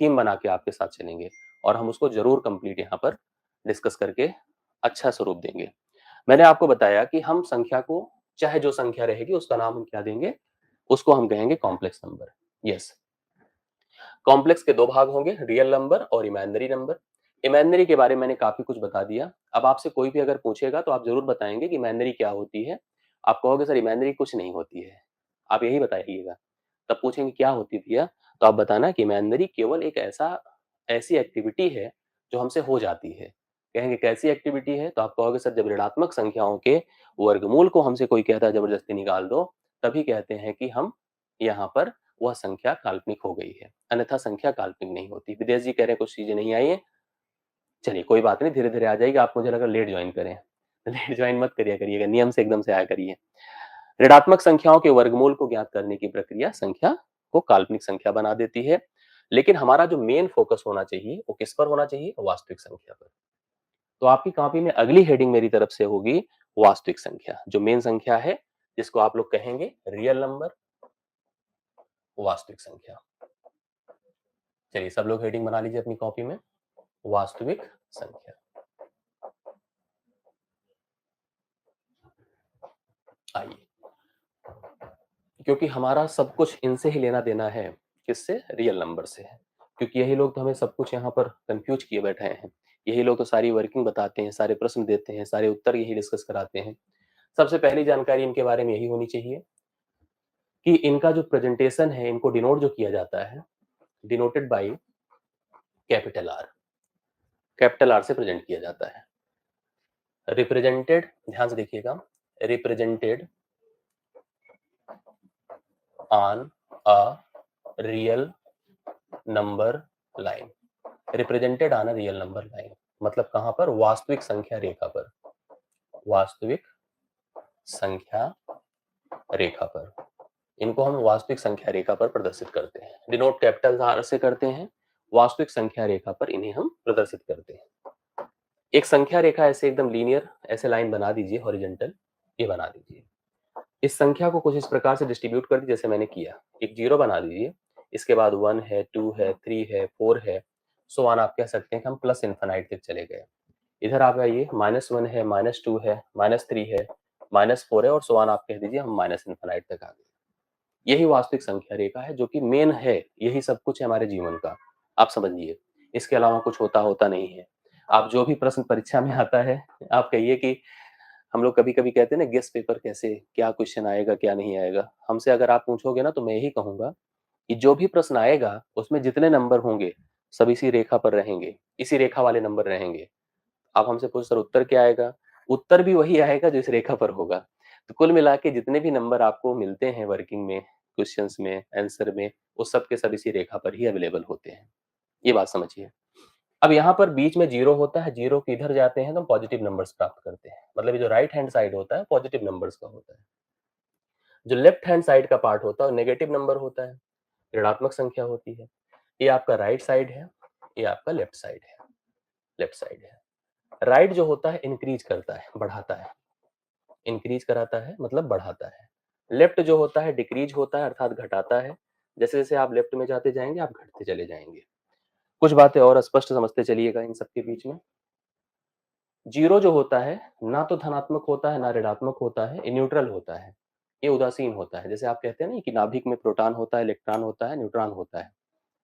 थीम बना के आपके साथ चलेंगे और हम उसको जरूर कंप्लीट यहाँ पर डिस्कस करके अच्छा स्वरूप देंगे। मैंने आपको बताया कि हम संख्या को, चाहे जो संख्या रहेगी उसका नाम हम क्या देंगे, उसको हम कहेंगे कॉम्प्लेक्स नंबर। यस, कॉम्प्लेक्स के दो भाग होंगे, रियल नंबर और इमेजिनरी नंबर। इमेजिनरी के बारे में मैंने काफी कुछ बता दिया। अब आपसे कोई भी अगर पूछेगा तो आप जरूर बताएंगे कि इमेजिनरी क्या होती है। आप कहोगे सर इमेजिनरी कुछ नहीं होती है, आप यही बताइएगा। तब पूछेंगे क्या होती है भैया, तो आप बताना कि इमेजिनरी केवल एक ऐसी एक्टिविटी है जो हमसे हो जाती है। कहेंगे कैसी एक्टिविटी है, तो आप कहोगे सर जब ऋणात्मक संख्याओं के वर्गमूल को हमसे कोई कहता है जबरदस्ती निकाल दो, तभी कहते हैं कि हम यहाँ पर वह संख्या काल्पनिक हो गई है, अन्यथा संख्या काल्पनिक नहीं होती। विदेश जी कह रहे हैं कुछ चीजें नहीं आई है, चलिए कोई बात नहीं, धीरे धीरे आ जाएगी। आप मुझे लगा लेट ज्वाइन करें, लेट ज्वाइन मत करिएगा, नियम से एकदम से आया करिए। ऋणात्मक संख्याओं के वर्गमूल को ज्ञात करने की प्रक्रिया संख्या को काल्पनिक संख्या बना देती है, लेकिन हमारा जो मेन फोकस होना चाहिए वो किस पर होना चाहिए, वास्तविक संख्या पर। तो आपकी कॉपी में अगली हेडिंग मेरी तरफ से होगी वास्तविक संख्या, जो मेन संख्या है, जिसको आप लोग कहेंगे रियल नंबर, वास्तविक संख्या। चलिए सब लोग हेडिंग बना लीजिए अपनी कॉपी में, वास्तविक संख्या। आइए, क्योंकि हमारा सब कुछ इनसे ही लेना देना है, किससे, रियल नंबर से है, क्योंकि यही लोग तो हमें सब कुछ यहाँ पर कंफ्यूज किए बैठे हैं। यही लोग तो सारी वर्किंग बताते हैं, सारे प्रश्न देते हैं, सारे उत्तर यही डिस्कस कराते हैं। सबसे पहली जानकारी इनके बारे में यही होनी चाहिए कि इनका जो प्रेजेंटेशन है, इनको डिनोट जो किया जाता है, denoted by capital R, capital R से प्रेजेंट किया जाता है। रिप्रेजेंटेड, ध्यान से देखिएगा, represented on a real number line, represented on a real number line, मतलब कहां पर, वास्तविक संख्या रेखा पर, वास्तविक संख्या रेखा पर। इनको हम वास्तविक संख्या रेखा पर प्रदर्शित करते हैं, डिनोट कैपिटल आर से करते हैं, वास्तविक संख्या रेखा पर इन्हें हम प्रदर्शित करते हैं। एक संख्या रेखा ऐसे एकदम लीनियर ऐसे लाइन बना दीजिए, हॉरिजॉन्टल, ये बना दीजिए। इस संख्या को कुछ इस प्रकार से डिस्ट्रीब्यूट कर दीजिए जैसे मैंने किया, एक जीरो बना दीजिए, इसके बाद 1 है, 2 है, 3 है, 4 है, सो ऑन। आप कह सकते हैं कि हम प्लस इन्फिनाइट तक चले गए। इधर आप आइए, -1 है, -2 है, -3 है, -4 है, और सो ऑन आप कह दीजिए, हम माइनस इन्फिनाइट तक आ गए। यही वास्तविक संख्या रेखा है, जो कि मेन है, यही सब कुछ है हमारे जीवन का, आप समझिए। इसके अलावा कुछ होता होता नहीं है। आप जो भी प्रश्न परीक्षा में आता है, आप कहिए कि हम लोग कभी कभी कहते हैं ना गेस पेपर कैसे, क्या क्वेश्चन आएगा क्या नहीं आएगा, हमसे अगर आप पूछोगे ना तो मैं यही कहूंगा कि जो भी प्रश्न आएगा उसमें जितने नंबर होंगे सब इसी रेखा पर रहेंगे, इसी रेखा वाले नंबर रहेंगे। आप हमसे पूछ सर उत्तर क्या आएगा, उत्तर भी वही आएगा जो इस रेखा पर होगा। तो कुल मिला के जितने भी नंबर आपको मिलते हैं वर्किंग में, क्वेश्चंस में, आंसर में, वो सब के सब इसी रेखा पर ही अवेलेबल होते हैं। ये बात समझिए। अब यहाँ पर बीच में जीरो होता है, जीरो के इधर जाते हैं तो हम पॉजिटिव नंबर्स प्राप्त करते हैं, मतलब ये जो राइट हैंड साइड होता है पॉजिटिव नंबर्स का होता है, जो लेफ्ट हैंड साइड का पार्ट होता है नेगेटिव नंबर होता है, ऋणात्मक संख्या होती है। ये आपका राइट साइड है, ये आपका लेफ्ट साइड है, लेफ्ट साइड है। राइट जो होता है इंक्रीज करता है, बढ़ाता है, इंक्रीज कराता है मतलब बढ़ाता है। लेफ्ट जो होता है डिक्रीज होता है अर्थात घटाता है। जैसे जैसे आप लेफ्ट में जाते जाएंगे आप घटते चले जाएंगे। कुछ बातें और स्पष्ट समझते चलिएगा इन सबके बीच में। जीरो जो होता है ना तो धनात्मक होता है ना ऋणात्मक होता है, ये न्यूट्रल होता है, ये उदासीन होता है। जैसे आप कहते हैं ना कि नाभिक में प्रोटॉन होता है, इलेक्ट्रॉन होता है, न्यूट्रॉन होता है,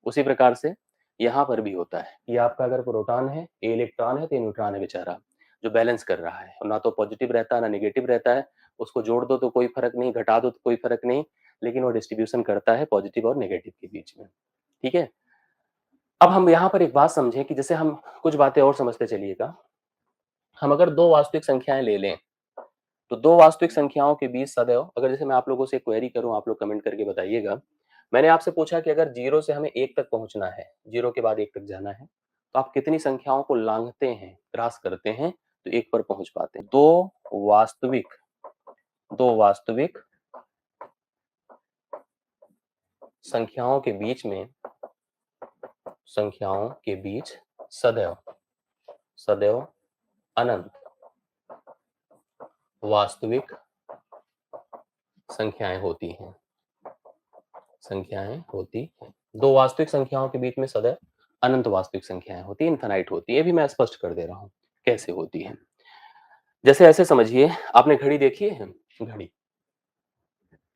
उसी प्रकार से यहाँ पर भी होता है कि आपका अगर प्रोटॉन है, ये इलेक्ट्रॉन है, तो ये न्यूट्रॉन है बेचारा, जो बैलेंस कर रहा है। ना तो पॉजिटिव रहता है ना नेगेटिव रहता है, उसको जोड़ दो तो कोई फर्क नहीं, घटा दो तो कोई फर्क नहीं, लेकिन वो डिस्ट्रीब्यूशन करता है पॉजिटिव और नेगेटिव के बीच में। ठीक है। अब हम यहाँ पर एक बात समझें कि जैसे हम कुछ बातें और समझते चलिएगा। हम अगर दो वास्तविक संख्याएं ले लें, तो दो वास्तविक संख्याओं के बीच सदैव, अगर जैसे मैं आप लोगों से क्वेरी करूं, आप लोग कमेंट करके बताइएगा। मैंने आपसे पूछा कि अगर जीरो से हमें एक तक पहुंचना है, जीरो के बाद एक तक जाना है, तो आप कितनी संख्याओं को लांघते हैं, क्रॉस करते हैं, तो एक पर पहुंच पाते हैं। वास्तविक दो वास्तविक संख्याओं के बीच में, संख्याओं के बीच सदैव सदैव अनंत वास्तविक संख्याएं होती हैं, संख्याएं होती हैं। दो वास्तविक संख्याओं के बीच में सदैव अनंत वास्तविक संख्याएं होती है, इनफाइनाइट होती है। ये भी मैं स्पष्ट कर दे रहा हूं कैसे होती है। जैसे ऐसे समझिए, आपने घड़ी देखी है? घड़ी,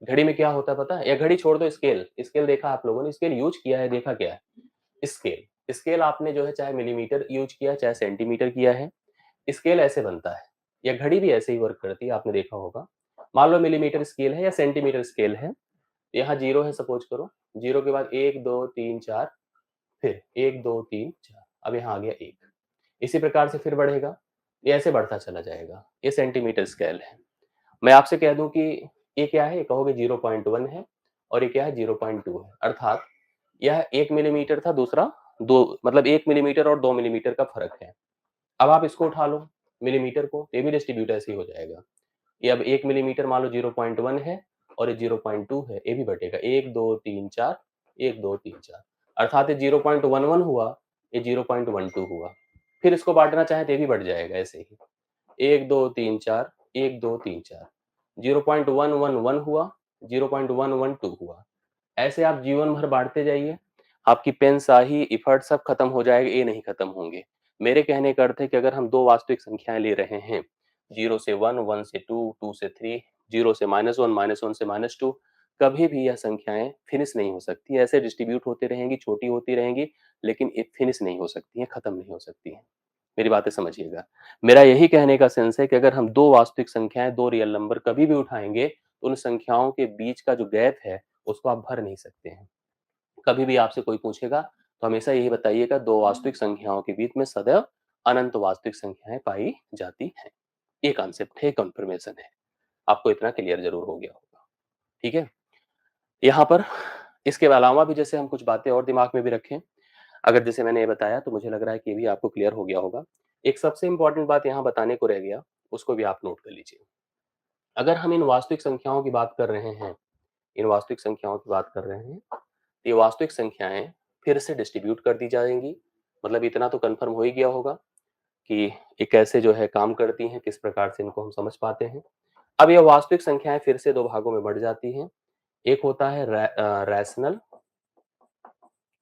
घड़ी में क्या होता है पता है? या घड़ी छोड़ दो, स्केल, स्केल देखा आप लोगों ने? स्केल यूज किया है, देखा क्या है? स्केल, स्केल आपने जो है चाहे मिलीमीटर यूज किया, चाहे सेंटीमीटर किया है, स्केल ऐसे बनता है। या घड़ी भी ऐसे ही वर्क करती है, आपने देखा होगा। मान लो मिलीमीटर स्केल है या सेंटीमीटर स्केल है, यहाँ जीरो है सपोज करो, जीरो के बाद एक दो तीन चार, फिर एक दो तीन चार, अब यहाँ आ गया एक। इसी प्रकार से फिर बढ़ेगा, ये ऐसे बढ़ता चला जाएगा। ये सेंटीमीटर स्केल है। मैं आपसे कह दूं कि ये क्या है, ये कहोगे 0.1 है, और ये क्या है 0.2 है। अर्थात यह 1 मिलीमीटर था, दूसरा दो, मतलब 1 मिलीमीटर और 2 मिलीमीटर का फर्क है। अब आप इसको उठा लो मिलीमीटर को, ये भी डिस्ट्रीब्यूट ऐसे ही हो जाएगा। ये अब 1 मिलीमीटर मान लो 0.1 है, और ये 0.2 है, ये भी बटेगा एक दो तीन चार, एक दो तीन चार। अर्थात ये 0.11 हुआ, ये 0.12 हुआ। फिर इसको बांटना चाहे तो ये भी बढ़ जाएगा ऐसे ही, एक दो तीन चार, एक दो तीन चार, 0.111 हुआ, 0.112 हुआ। ऐसे आप जीवन भर बांटते जाइए, आपकी पेन स्याही इफर्ट सब खत्म हो जाएगा, ये नहीं खत्म होंगे। मेरे कहने का अर्थ है कि अगर हम दो वास्तविक संख्याएं ले रहे हैं, जीरो से वन, वन से टू, टू से थ्री, जीरो से -1, -1 से -2, कभी भी यह संख्याएं फिनिश नहीं हो सकती, ऐसे डिस्ट्रीब्यूट होते रहेंगी, छोटी होती रहेंगी, लेकिन ये फिनिश नहीं हो सकती है, खत्म नहीं हो सकती है। मेरी बातें समझिएगा। मेरा यही कहने का सेंस है कि अगर हम दो वास्तविक संख्याएं, दो रियल नंबर कभी भी उठाएंगे, तो उन संख्याओं के बीच का जो गैप है, उसको आप भर नहीं सकते हैं। कभी भी आपसे कोई पूछेगा तो हमेशा यही बताइएगा, दो वास्तविक संख्याओं के बीच में सदैव अनंत वास्तविक संख्याएं पाई जाती हैं। ये कॉन्सेप्ट है, कंफर्मेशन है। आपको इतना क्लियर जरूर हो गया होगा। ठीक है। यहाँ पर इसके अलावा भी जैसे हम कुछ बातें और दिमाग में भी रखें, अगर जैसे मैंने ये बताया, तो मुझे लग रहा है कि ये भी आपको क्लियर हो गया होगा। एक सबसे इंपॉर्टेंट बात यहाँ बताने को रह गया, उसको भी आप नोट कर लीजिए। अगर हम इन वास्तविक संख्याओं की बात कर रहे हैं, इन वास्तविक संख्याओं की बात कर रहे हैं, ये वास्तविक संख्याएं फिर से डिस्ट्रीब्यूट कर दी जाएंगी। मतलब इतना तो कंफर्म हो ही गया होगा कि ये कैसे जो है काम करती हैं, किस प्रकार से इनको हम समझ पाते हैं। अब ये वास्तविक संख्याएं फिर से दो भागों में बढ़ जाती हैं। एक होता है रैशनल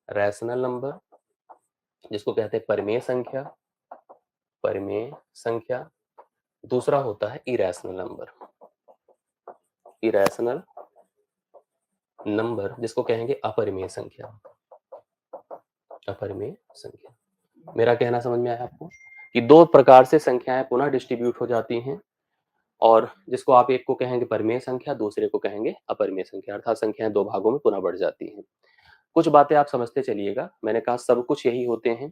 रैशनल नंबर, जिसको कहते हैं परिमेय संख्या, परिमेय संख्या। दूसरा होता है इरेशनल नंबर, इरेशनल नंबर, जिसको कहेंगे अपरिमेय संख्या, अपरिमेय संख्या। मेरा कहना समझ में आया आपको कि दो प्रकार से संख्याएं पुनः डिस्ट्रीब्यूट हो जाती हैं, और जिसको आप एक को कहेंगे परिमेय संख्या, दूसरे को कहेंगे अपरिमेय संख्या, अर्थात संख्याएं दो भागों में पुनः बढ़ जाती हैं। कुछ बातें आप समझते चलिएगा। मैंने कहा सब कुछ यही होते हैं,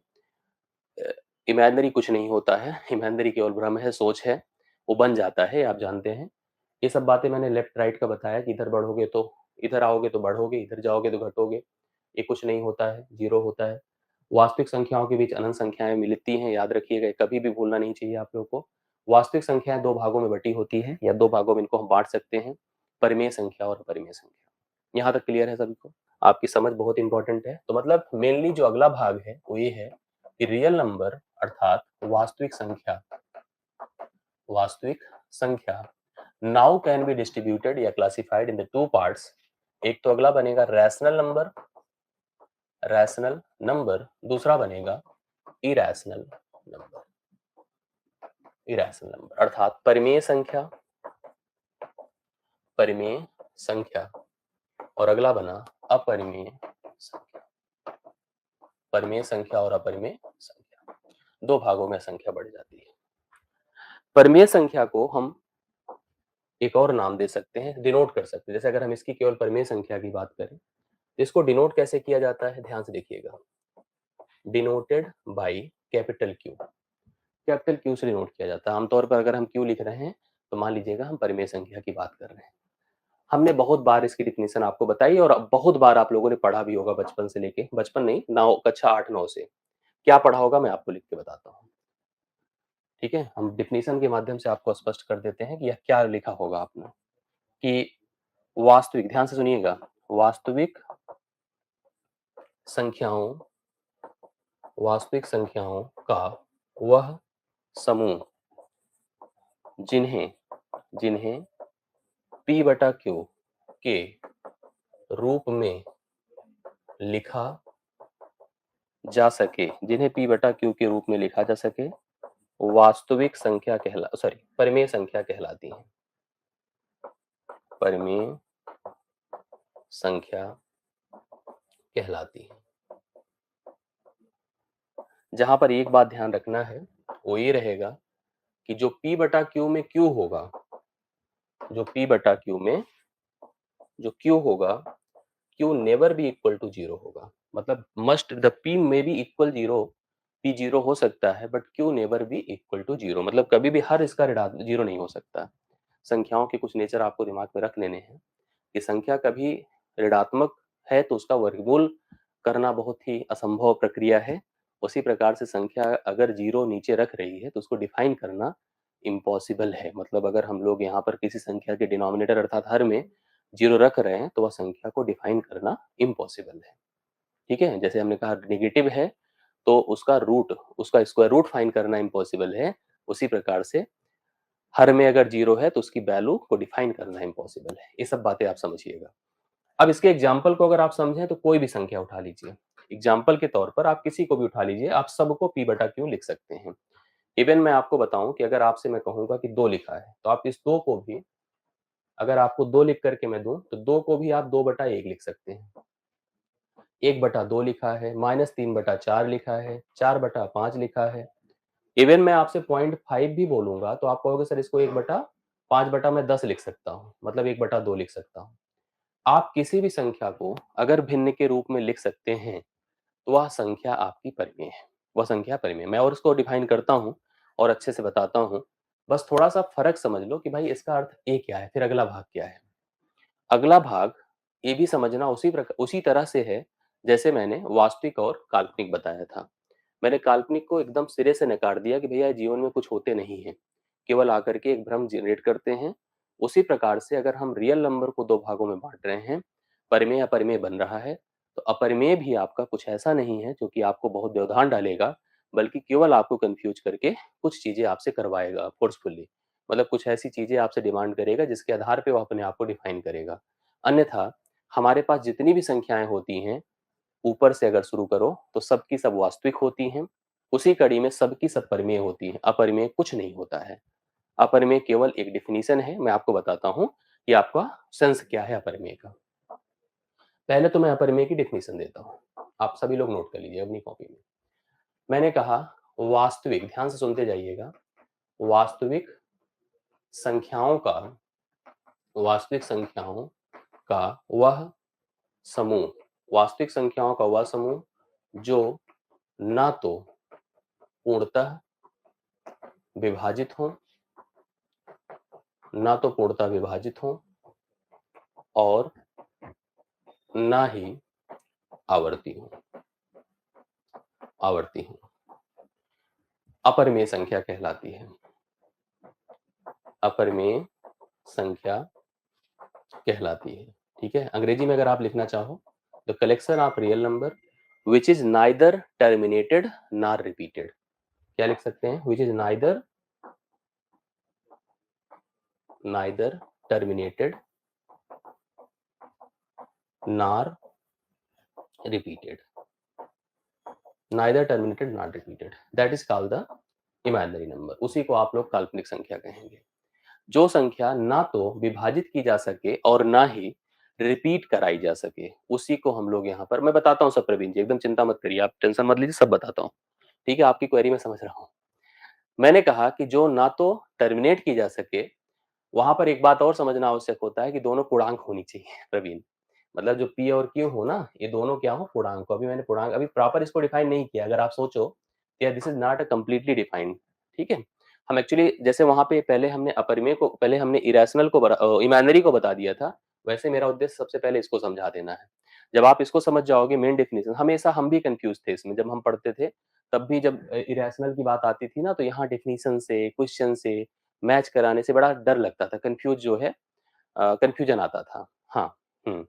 इमेजिनरी कुछ नहीं होता है, इमेजिनरी केवल भ्रम है, सोच है, वो बन जाता है, आप जानते हैं। ये सब बातें मैंने लेफ्ट राइट का बताया कि इधर बढ़ोगे तो, इधर आओगे तो बढ़ोगे, इधर जाओगे तो घटोगे। ये कुछ नहीं होता है, जीरो होता है। वास्तविक संख्याओं के बीच अनंत संख्याएं मिलती हैं, याद रखिएगा, कभी भी भूलना नहीं चाहिए आप लोगों को। वास्तविक संख्याएं दो भागों में बटी होती हैं, या दो भागों में इनको हम बांट सकते हैं, परिमेय संख्या और अपरिमेय संख्या। यहाँ तक क्लियर है सभी को? आपकी समझ बहुत इंपॉर्टेंट है। तो मतलब मेनली जो अगला भाग है वो ये है कि रियल नंबर अर्थात वास्तविक संख्या, वास्तविक संख्या नाउ कैन बी डिस्ट्रीब्यूटेड या classified in the two parts. एक तो अगला बनेगा रैशनल नंबर, रैशनल नंबर, दूसरा बनेगा इरेशनल नंबर, इरेशनल नंबर, अर्थात परिमेय संख्या, परिमेय संख्या, और अगला बना अपरिमेय संख्या। परिमेय संख्या और अपरिमेय संख्या, दो भागों में संख्या बढ़ जाती है। परिमेय संख्या को हम एक और नाम दे सकते हैं, डिनोट कर सकते हैं। जैसे अगर हम इसकी केवल परिमेय संख्या की बात करें, इसको डिनोट कैसे किया जाता है, ध्यान से देखिएगा। Denoted by capital Q, capital Q से डिनोट किया जाता है। आमतौर पर अगर हम क्यू लिख रहे हैं तो मान लीजिएगा हम परिमेय संख्या की बात कर रहे हैं। हमने बहुत बार इसकी डिफिनेशन आपको बताई और बहुत बार आप लोगों ने पढ़ा भी होगा, बचपन से लेके, बचपन नहीं, नौ कक्षा 8-9 से क्या पढ़ा होगा मैं आपको लिख के बताता हूँ। ठीक है, हम डिफिनेशन के माध्यम से आपको स्पष्ट कर देते हैं कि यह क्या लिखा होगा आपने, कि वास्तविक, ध्यान से सुनिएगा, वास्तविक संख्याओं, वास्तविक संख्याओं का वह समूह जिन्हें जिन्हें p बटा q के रूप में लिखा जा सके, जिन्हें p बटा q के रूप में लिखा जा सके, वास्तविक संख्या परिमेय संख्या कहलाती है। परिमेय संख्या कहलाती है। जहां पर एक बात ध्यान रखना है वो ये रहेगा कि जो p बटा q में q होगा, जो p बटा q में जो q होगा, q never be equal to zero होगा। मतलब मस्ट द p में be equal zero, p zero हो सकता है but q never be equal to zero, मतलब कभी भी हर इसका ऋणात्मक जीरो नहीं हो सकता। संख्याओं के कुछ नेचर आपको दिमाग में रख लेने हैं कि संख्या कभी ऋणात्मक है तो उसका वर्गमूल करना बहुत ही असंभव प्रक्रिया है। उसी प्रकार से संख्या अगर जीरो नीचे रख रही है तो उसको डिफाइन करना इम्पॉसिबल है। मतलब अगर हम लोग यहाँ पर किसी संख्या के डिनोमिनेटर अर्थात हर में जीरो रख रहे हैं तो वह संख्या को डिफाइन करना इम्पॉसिबल है। ठीक है, जैसे हमने कहा नेगेटिव है तो उसका रूट, उसका स्क्वायर रूट फाइंड करना इम्पॉसिबल है। उसी प्रकार से हर में अगर जीरो है तो उसकी वैल्यू को डिफाइन करना इम्पॉसिबल है। ये सब बातें आप समझिएगा। अब इसके एग्जाम्पल को अगर आप समझें तो कोई भी संख्या उठा लीजिए, एग्जाम्पल के तौर पर आप किसी को भी उठा लीजिए, आप सबको p बटा क्यू लिख सकते हैं। इवन मैं आपको बताऊं कि अगर आपसे मैं कहूंगा कि दो लिखा है तो आप इस दो को भी, अगर आपको दो लिख करके मैं दूं तो दो को भी आप 2/1 लिख सकते हैं। 1/2 लिखा है, -3/4 लिखा है, 4/5 लिखा है। इवन मैं आपसे 0.5 भी बोलूंगा तो आप कहोगे सर इसको 1/5/मैं 10 लिख सकता हूँ, मतलब 1/2 लिख सकता हूँ। आप किसी भी संख्या को अगर भिन्न के रूप में लिख सकते हैं तो वह संख्या आपकी परिमेय है, वह संख्या परिमेय। मैं और उसको डिफाइन करता हूँ और अच्छे से बताता हूँ। बस थोड़ा सा फर्क समझ लो कि भाई इसका अर्थ ए क्या है, फिर अगला भाग क्या है। अगला भाग ये भी समझना उसी तरह से है जैसे मैंने वास्तविक और काल्पनिक बताया था। मैंने काल्पनिक को एकदम सिरे से नकार दिया कि भैया जीवन में कुछ होते नहीं है, केवल आकर के एक भ्रम जनरेट करते हैं। उसी प्रकार से अगर हम रियल नंबर को दो भागों में बांट रहे हैं, परिमेय अपरिमेय बन रहा है, तो अपरिमेय भी आपका कुछ ऐसा नहीं है जो कि आपको बहुत व्यवधान डालेगा, बल्कि केवल आपको कंफ्यूज करके कुछ चीजें आपसे करवाएगा फोर्सफुली। मतलब कुछ ऐसी चीजें आपसे डिमांड करेगा जिसके आधार पे वो अपने आप को डिफाइन करेगा। अन्यथा हमारे पास जितनी भी संख्याएं होती हैं, ऊपर से अगर शुरू करो तो सबकी सब वास्तविक होती हैं, उसी कड़ी में सबकी सब परिमेय होती हैं। अपरिमेय कुछ नहीं होता है। अपरिमेय केवल एक डिफिनीशन है। मैं आपको बताता हूं कि आपका सेंस क्या है अपरिमेय का। पहले तो मैं अपरिमेय की डिफिनीशन देता हूं, आप सभी लोग नोट कर लीजिए अपनी कॉपी में। मैंने कहा वास्तविक, ध्यान से सुनते जाइएगा, वास्तविक संख्याओं का, वास्तविक संख्याओं का वह समूह, वास्तविक संख्याओं का वह समूह जो ना तो पूर्णतः विभाजित हो, ना तो पूर्णतः विभाजित हो और ना ही आवर्ती हो, आवर्ती हो, अपरिमेय संख्या कहलाती है। अपरिमेय संख्या कहलाती है। ठीक है, अंग्रेजी में अगर आप लिखना चाहो the collection of real number which is neither terminated nor repeated. क्या लिख सकते हैं, which is neither neither terminated nor repeated, neither terminated nor repeated, that is called the imaginary number, उसी को आप लोग काल्पनिक संख्या कहेंगे। जो संख्या ना तो विभाजित की जा सके और ना ही रिपीट कराई जा सके, उसी को हम लोग यहाँ पर, मैं बताता हूँ सब प्रवीण जी, एकदम चिंता मत करिए, आप टेंशन मत लीजिए, सब बताता हूँ। ठीक है, आपकी क्वेरी मैं समझ रहा हूँ। मैंने कहा कि जो ना तो टर्मिनेट की जा सके, वहां पर एक बात और समझना आवश्यक होता है कि दोनों पूर्णांक होनी चाहिए प्रवीण। मतलब जो पी और क्यू हो ना, ये दोनों क्या हो, पूर्णांक हो। अभी मैंने पूर्णांक अभी प्रॉपर इसको डिफाइन नहीं किया, अगर आप सोचो कि this is not a completely defined. ठीक है, हम एक्चुअली जैसे वहां पे पहले हमने अपरिमेय को, पहले हमने इरेशनल को, इमेजिनरी को बता दिया था, वैसे मेरा उद्देश्य सबसे पहले इसको समझा देना है। जब आप इसको समझ जाओगे मेन डेफिनेशन, हमेशा हम भी कंफ्यूज थे इसमें जब हम पढ़ते थे, तब भी जब इरेशनल की बात आती थी ना, तो यहाँ डेफिनेशन से, क्वेश्चन से मैच कराने से बड़ा डर लगता था, कंफ्यूज जो है, कंफ्यूजन आता था। हाँ। हम्म।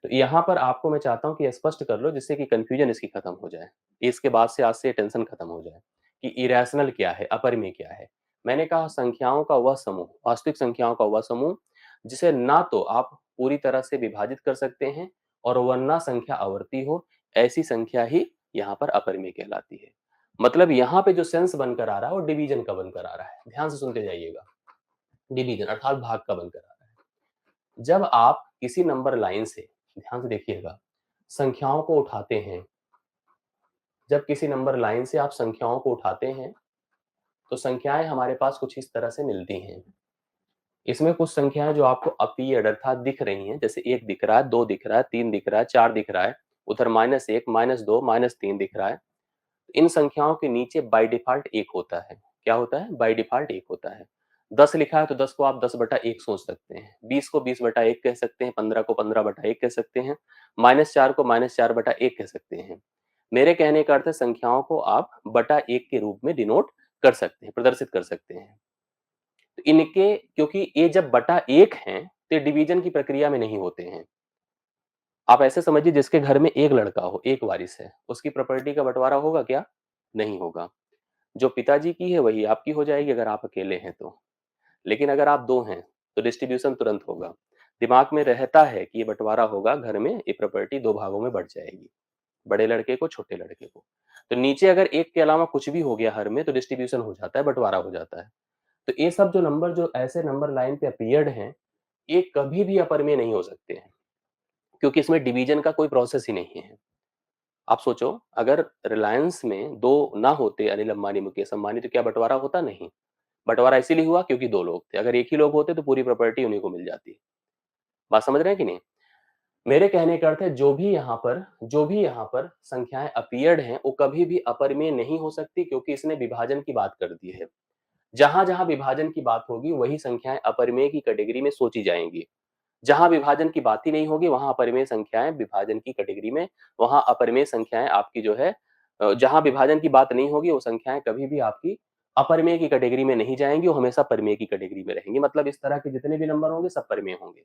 तो यहाँ पर आपको मैं चाहता हूँ कि स्पष्ट कर लो, जिससे कि कंफ्यूजन इसकी खत्म हो जाए। इसके बाद से, आज से टेंशन खत्म हो जाए कि इरेशनल क्या है, अपरिमेय क्या है। मैंने कहा संख्याओं का वह समूह, वास्तविक संख्याओं का वह समूह, जिसे ना तो आप पूरी तरह से विभाजित कर सकते हैं और वरना संख्या आवर्ती हो, ऐसी संख्या ही यहाँ पर अपरिमेय कहलाती है। मतलब यहाँ पे जो सेंस बनकर आ रहा है वो डिवीजन का बनकर आ रहा है, ध्यान से सुनते जाइएगा। डिवीजन अर्थात भाग का बनकर आ रहा है। जब आप किसी नंबर लाइन से, ध्यान से देखिएगा, संख्याओं को उठाते हैं, जब किसी नंबर लाइन से आप संख्याओं को उठाते हैं, तो संख्याएं हमारे पास कुछ इस तरह से मिलती हैं। इसमें कुछ संख्याएं जो आपको अपीयर्ड अर्थात दिख रही हैं, जैसे 1 दिख रहा है, 2 दिख रहा है, 3 दिख रहा है, 4 दिख रहा है, उधर -1, -2, -3 दिख रहा है। इन संख्याओं के नीचे बाय डिफॉल्ट 1 होता है। क्या होता है? बाय डिफॉल्ट 1 होता है। 10 लिखा है तो 10 को आप 10/1 सोच सकते हैं, 20 को 20/1 कह सकते हैं, 15 को 15/1 कह सकते हैं, -4 को -4/1 कह सकते हैं। मेरे कहने का अर्थ है संख्याओं को आप बटा 1 के रूप में डिनोट कर सकते हैं, प्रदर्शित कर सकते हैं। तो इनके, क्योंकि ये जब बटा 1 हैं, तो डिवीजन की प्रक्रिया में नहीं होते हैं। आप ऐसे समझिए जिसके घर में 1 लड़का हो, 1 वारिस है, उसकी प्रॉपर्टी का बंटवारा होगा क्या? नहीं होगा। जो पिताजी की है वही आपकी हो जाएगी अगर आप अकेले हैं तो। लेकिन अगर आप 2 हैं, तो डिस्ट्रीब्यूशन तुरंत होगा। दिमाग में रहता है कि ये बँटवारा होगा, घर में ये प्रॉपर्टी 2 भागों में बँट जाएगी, बड़े लड़के को, छोटे लड़के को। तो नीचे अगर 1 के अलावा कुछ भी हो गया हर में, तो डिस्ट्रीब्यूशन हो जाता है, बँटवारा हो जाता है। तो ये सब जो नंबर, जो ऐसे नंबर लाइन पे अपीयर्ड हैं, ये कभी भी अपरिमेय नहीं हो सकते हैं, क्योंकि इसमें डिवीजन का कोई प्रोसेस ही नहीं है। आप सोचो, अगर रिलायंस में 2 ना होते, अनिल अंबानी, मुकेश अंबानी, तो क्या बँटवारा होता? नहीं। बँटवारा इसीलिए हुआ क्योंकि 2 लोग थे, अगर 1 ही लोग होते तो पूरी प्रॉपर्टी उन्हीं को मिल जाती। बात समझ रहे हैं कि नहीं? मेरे कहने का अर्थ है जो भी यहाँ पर संख्याएँ अपीयर्ड हैं, वो कभी भी अपरिमेय नहीं हो सकती, क्योंकि इसने विभाजन की बात कर दी है। जहाँ-जहाँ विभाजन की बात होगी, वही संख्याएँ अपरिमेय की कैटेगरी में सोची जाएँगी। जहाँ विभाजन की बात ही नहीं होगी, वहाँ अपरिमेय संख्याएँ विभाजन की कैटेगरी में, वहाँ अपरिमेय संख्याएँ आपकी जो है, जहाँ विभाजन की बात नहीं होगी, वो संख्याएँ कभी भी आपकी अपरिमेय की कैटेगरी में नहीं जाएँगी, वो हमेशा परिमेय की कैटेगरी में रहेंगी। मतलब इस तरह के जितने भी नंबर होंगे, सब परिमेय होंगे।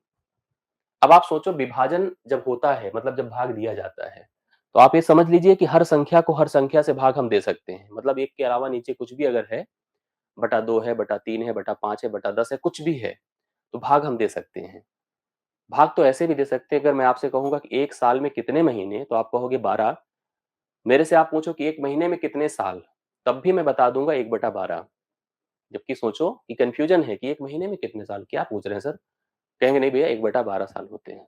अब आप सोचो, विभाजन जब होता है, मतलब जब भाग दिया जाता है, तो आप ये समझ लीजिए कि हर संख्या को हर संख्या से भाग हम दे सकते हैं। मतलब 1 के अलावा नीचे कुछ भी अगर है, बटा 2 है, बटा 3 है, बटा 5 है, बटा 10 है, कुछ भी है, तो भाग हम दे सकते हैं। भाग तो ऐसे भी दे सकते हैं, अगर मैं आपसे कहूँगा कि 1 साल में कितने महीने, तो आप कहोगे 12। मेरे से आप पूछो कि 1 महीने में कितने साल, तब भी मैं बता दूँगा 1/12। जबकि सोचो कि कन्फ्यूजन है कि 1 महीने में कितने साल, क्या पूछ रहे हैं सर? कहेंगे नहीं भैया, 1/12 साल होते हैं।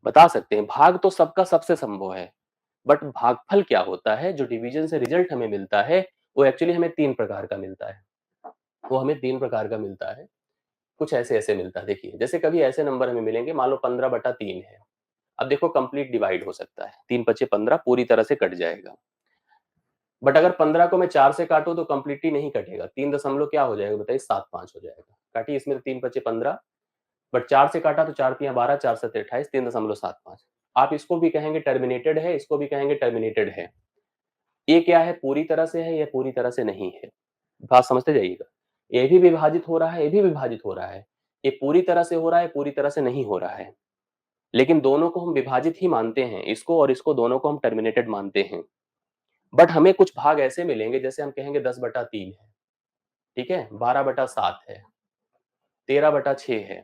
बता सकते हैं, भाग तो सबका सबसे संभव है, बट भागफल क्या होता है, जो डिवीजन से रिजल्ट हमें मिलता है, वो एक्चुअली हमें 3 प्रकार का मिलता है। वो हमें 3 प्रकार का मिलता है, कुछ ऐसे-ऐसे मिलता है। देखिए, जैसे कभी ऐसे नंबर हमें मिलेंगे, मान लो 15/3 है। अब देखो कंप्लीट डिवाइड हो सकता है, 3 पचे 15 पूरी तरह से कट जाएगा। बट अगर 15 को मैं 4 से काटूँ तो कंप्लीटली नहीं कटेगा, 3 दशमलव क्या हो जाएगा बताइए, 75 हो जाएगा। काटिए, इसमें 3 पचे 15, बट 4 से काटा तो 4 तिया 12, 4 सत्ते 28, 3.75। आप इसको भी कहेंगे टर्मिनेटेड है, इसको भी कहेंगे टर्मिनेटेड है। ये क्या है, पूरी तरह से है, ये पूरी तरह से नहीं है। बात समझते जाइएगा। ये भी विभाजित हो रहा है, ये भी विभाजित हो रहा है। ये पूरी तरह से हो रहा है, पूरी तरह से नहीं हो रहा है। लेकिन दोनों को हम विभाजित ही मानते हैं, इसको और इसको, दोनों को हम टर्मिनेटेड मानते हैं। बट हमें कुछ भाग ऐसे मिलेंगे, जैसे हम कहेंगे 10/3 है, ठीक है? 12/7 है, 13/6 है,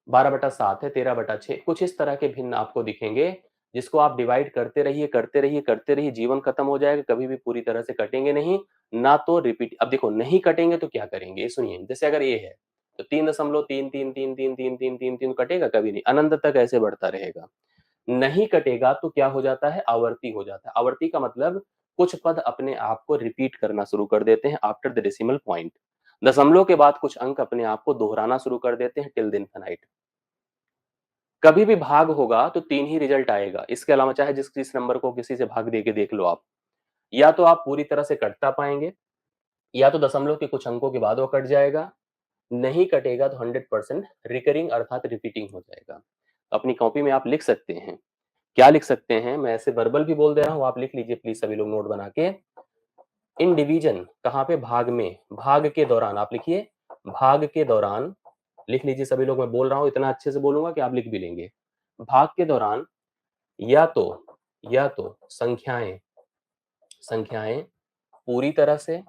12/7 है, 13/6, कुछ इस तरह के भिन्न आपको दिखेंगे, जिसको आप डिवाइड करते रहिए, करते रहिए, करते रहिए, जीवन खत्म हो जाएगा, कभी भी पूरी तरह से कटेंगे नहीं। ना तो रिपीट, अब देखो नहीं कटेंगे तो क्या करेंगे, सुनिए, जैसे अगर ए है तो 3.3333333 कटेगा कभी नहीं, अनंत तक ऐसे बढ़ता रहेगा। नहीं कटेगा तो क्या हो जाता है, आवर्ती हो जाता है। आवर्ती का मतलब कुछ पद अपने आप को रिपीट करना शुरू कर देते हैं आफ्टर द डेसिमल पॉइंट। दशमलव के बाद कुछ अंक अपने आप को दोहराना शुरू कर देते हैं टिल द इनफिनाइट। कभी भी भाग होगा तो 3 ही रिजल्ट आएगा, इसके अलावा चाहे जिस नंबर को किसी से भाग दे के देख लो आप, या तो आप पूरी तरह से कटता पाएंगे, या तो दशमलव के कुछ अंकों के बाद वो कट जाएगा, नहीं कटेगा तो 100% रिकरिंग अर्थात रिपीटिंग हो जाएगा। अपनी कॉपी में आप लिख सकते हैं, क्या लिख सकते हैं, मैं ऐसे वर्बल भी बोल दे रहा हूं, आप लिख लीजिए प्लीज सभी लोग नोट बना के। इन डिवीजन कहां पे, भाग में, भाग के दौरान आप लिखिए, भाग के दौरान लिख लीजिए सभी लोग, मैं बोल रहा हूं इतना अच्छे से बोलूंगा कि आप लिख भी लेंगे। भाग के दौरान या तो संख्याएं संख्याएं पूरी तरह से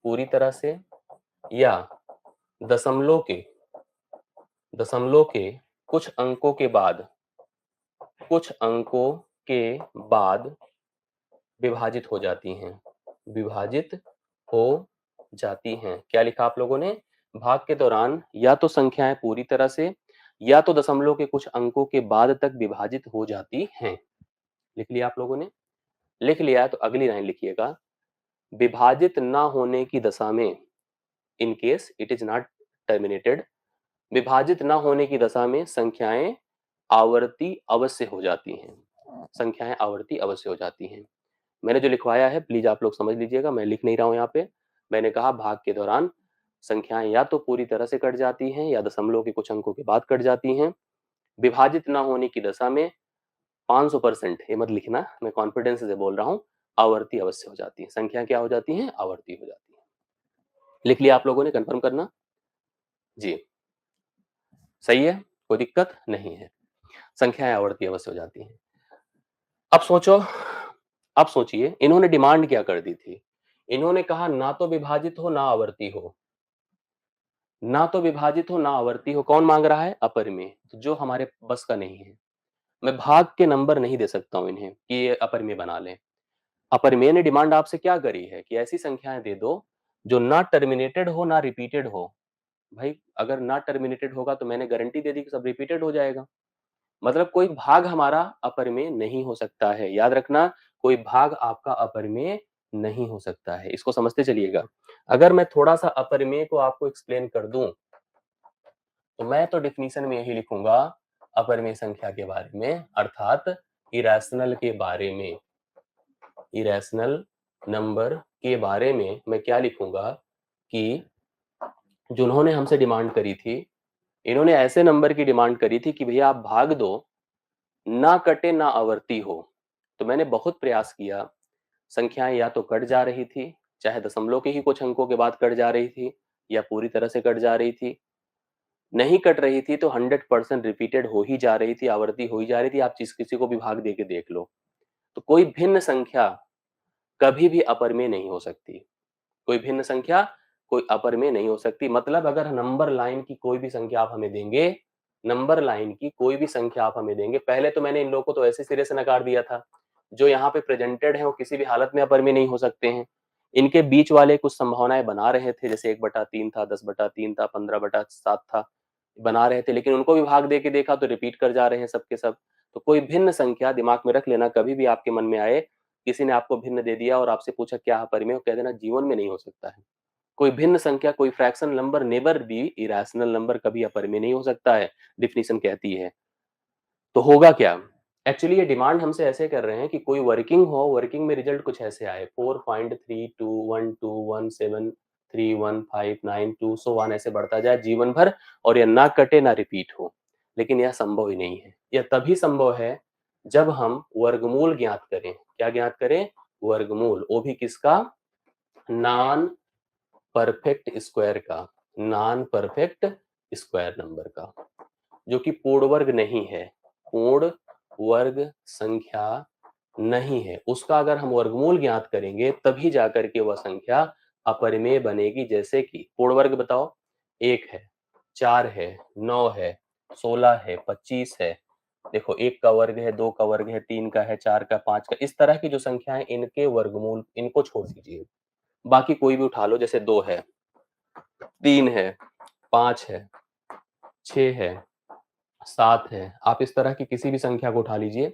पूरी तरह से या दशमलव के दशमलव के कुछ अंकों के बाद कुछ अंकों के बाद विभाजित हो जाती हैं, विभाजित हो जाती हैं। क्या लिखा आप लोगों ने, भाग के दौरान या तो संख्याएं पूरी तरह से या तो दशमलव के कुछ अंकों के बाद तक विभाजित हो जाती हैं। लिख लिया आप लोगों ने, लिख लिया तो अगली लाइन लिखिएगा, विभाजित ना होने की दशा में, in case it is not terminated, विभाजित ना होने की दशा में संख्याएं आवर्ती अवश्य हो जाती हैं, संख्याएं आवर्ती अवश्य हो जाती हैं। मैंने जो लिखवाया है प्लीज आप लोग समझ लीजिएगा, मैं लिख नहीं रहा हूं यहाँ पे। मैंने कहा भाग के दौरान संख्याएं या तो पूरी तरह से कट जाती हैं या दशमलव के कुछ अंकों के बाद कट जाती हैं। विभाजित ना होने की दशा में 500%, ये मत लिखना, मैं कॉन्फिडेंस से बोल रहा हूं, आवर्ती अवश्य हो जाती है, संख्या क्या हो जाती है, आवर्ती हो जाती है। लिख लिया आप लोगों ने, कंफर्म करना जी, सही है, कोई दिक्कत नहीं है, संख्याएं आवर्ती अवश्य हो जाती हैं। अब सोचो, अब सोचिए इन्होंने डिमांड क्या कर दी थी, इन्होंने कहा ना तो विभाजित हो ना आवर्ती हो, ना तो विभाजित हो ना आवर्ती हो, कौन मांग रहा है, अपरिमेय, तो जो हमारे बस का नहीं है। मैं भाग के नंबर नहीं दे सकता हूं इन्हें कि ये अपरिमेय बना लें। अपरिमेय ने डिमांड आपसे क्या करी है कि ऐसी संख्याएं दे दो जो ना टर्मिनेटेड हो ना रिपीटेड हो। भाई अगर ना टर्मिनेटेड होगा तो मैंने गारंटी दे दी कि सब रिपीटेड हो जाएगा, मतलब कोई भाग हमारा अपरिमेय नहीं हो सकता है, याद रखना, कोई भाग आपका अपरिमेय नहीं हो सकता है, इसको समझते चलिएगा। अगर मैं थोड़ा सा अपरिमेय को आपको एक्सप्लेन कर दूं तो मैं तो डेफिनेशन में यही लिखूंगा अपरिमेय संख्या के बारे में, अर्थात इरेशनल के बारे में, इरेशनल नंबर के बारे में मैं क्या लिखूंगा कि जिन्होंने हमसे डिमांड करी थी, इन्होंने ऐसे नंबर की डिमांड करी थी कि भैया आप भाग दो, ना कटे ना आवर्ती हो। तो मैंने बहुत प्रयास किया, संख्याएं या तो कट जा रही थी, चाहे दशमलव के ही कुछ अंकों के बाद कट जा रही थी या पूरी तरह से कट जा रही थी, नहीं कट रही थी तो 100% रिपीटेड हो ही जा रही थी, आवर्ती हो ही जा रही थी, आप जिस किसी को भी भाग दे के देख लो। तो कोई भिन्न संख्या कभी भी अपरिमेय नहीं हो सकती, कोई भिन्न संख्या कोई अपरिमेय नहीं हो सकती, मतलब अगर नंबर लाइन की कोई भी संख्या आप हमें देंगे, नंबर लाइन की कोई भी संख्या आप हमें देंगे, पहले तो मैंने इन लोगों को तो ऐसे सिरे से नकार दिया था, जो यहाँ पे प्रेजेंटेड है वो किसी भी हालत में अपरिमेय नहीं हो सकते हैं। इनके बीच वाले कुछ संभावनाएं बना रहे थे, जैसे 1/3 था, 10/3 था, 15/7 था, बना रहे थे, लेकिन उनको भी भाग दे के देखा तो रिपीट कर जा रहे हैं सबके सब। तो कोई भिन्न संख्या दिमाग में रख लेना, कभी भी आपके मन में आए किसी ने आपको भिन्न दे दिया और आपसे पूछा क्या अपरिमेय, कह देना जीवन में नहीं हो सकता है। कोई भिन्न संख्या, कोई fraction number never be irrational number, कभी अपरिमेय नहीं हो सकता है, डेफिनेशन कहती है। तो होगा क्या, एक्चुअली ये डिमांड हमसे ऐसे कर रहे हैं कि कोई वर्किंग हो, वर्किंग में रिजल्ट कुछ ऐसे आए 4.3212173159 सो वन ऐसे बढ़ता जाए जीवन भर, और यह ना कटे ना रिपीट हो। लेकिन यह संभव ही नहीं है, यह तभी संभव है जब हम वर्गमूल ज्ञात करें। क्या ज्ञात करें, वर्गमूल, वो भी किसका, नॉन परफेक्ट स्क्वायर का, नॉन परफेक्ट स्क्वायर नंबर का, जो कि पूर्ण वर्ग नहीं है, पूर्ण वर्ग संख्या नहीं है, उसका अगर हम वर्गमूल ज्ञात करेंगे तभी जाकर के वह संख्या अपरिमेय बनेगी। जैसे कि पूर्ण वर्ग बताओ, 1 है, 4 है, 9 है, 16 है, 25 है, देखो 1 का वर्ग है, 2 का वर्ग है, 3 का है, 4 का, 5 का, इस तरह की जो संख्या है इनके वर्गमूल इनको छोड़ दीजिए। बाकी कोई भी उठा लो, जैसे 2 है, 3 है, 5 है, 6 है, 7 है, आप इस तरह की किसी भी संख्या को उठा लीजिए।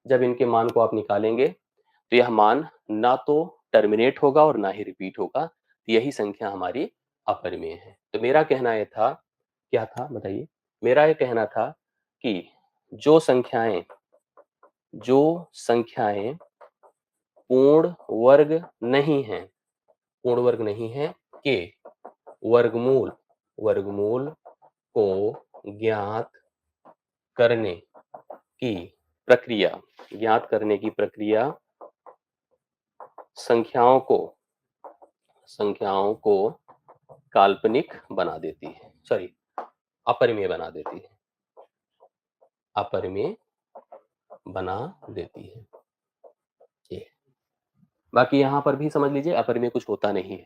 जब इनके मान को आप निकालेंगे तो यह मान ना तो टर्मिनेट होगा और ना ही रिपीट होगा। यही संख्या हमारी अपरिमेय है। तो मेरा कहना यह था, क्या था बताइए? मेरा ये कहना था कि जो संख्याएं जो संख्याएं पूर्ण वर्ग नहीं हैं, पूर्ण वर्ग नहीं है के वर्गमूल वर्गमूल को ज्ञात करने की प्रक्रिया ज्ञात करने की प्रक्रिया संख्याओं को संख्याओं को काल्पनिक बना देती है, सॉरी, अपरिमेय बना देती है, अपरिमेय बना देती है। ये बाकी यहाँ पर भी समझ लीजिए अपरिमेय कुछ होता नहीं है,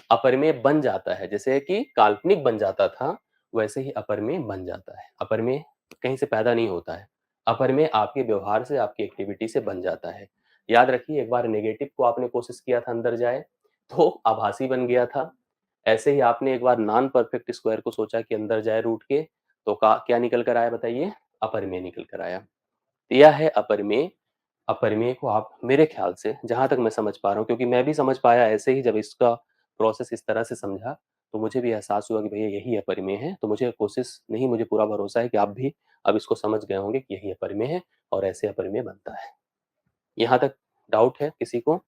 अपरिमेय बन जाता है। जैसे कि काल्पनिक बन जाता था, वैसे ही अपरिमेय बन जाता है। अपरिमेय कहीं से पैदा नहीं होता है, अपरिमेय आपके व्यवहार से, आपकी एक्टिविटी से बन जाता है। याद रखिए, एक बार नेगेटिव को आपने कोशिश किया था अंदर जाए तो आभासी बन गया था। ऐसे ही आपने एक बार नॉन परफेक्ट स्क्वायर को सोचा कि अंदर जाए रूट के, तो क्या निकल कर आया बताइए? अपरिमेय निकल कर आया। यह है अपरिमेय। अपरिमेय को आप, मेरे ख्याल से जहां तक मैं समझ पा रहा हूँ, क्योंकि मैं भी समझ पाया ऐसे ही, जब इसका प्रोसेस इस तरह से समझा तो मुझे भी एहसास हुआ कि भैया यही अपरिमेय है। तो मुझे कोशिश नहीं, मुझे पूरा भरोसा है कि आप भी अब इसको समझ गए होंगे कि यही अपरिमेय है और ऐसे अपरिमेय बनता है। यहाँ तक डाउट है किसी को?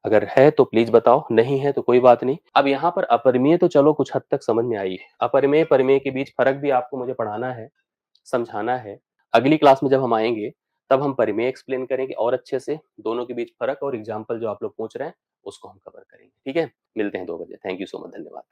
अगर है तो प्लीज बताओ, नहीं है तो कोई बात नहीं। अब यहाँ पर अपरिमेय तो चलो कुछ हद तक समझ में आई है। अपरिमेय परिमेय के बीच फर्क भी आपको मुझे पढ़ाना है, समझाना है। अगली क्लास में जब हम आएंगे तब हम परिमेय एक्सप्लेन करेंगे और अच्छे से, दोनों के बीच फर्क और एग्जाम्पल जो आप लोग पूछ रहे हैं उसको हम कवर करेंगे। ठीक है, मिलते हैं 2 बजे। थैंक यू सो मच, धन्यवाद।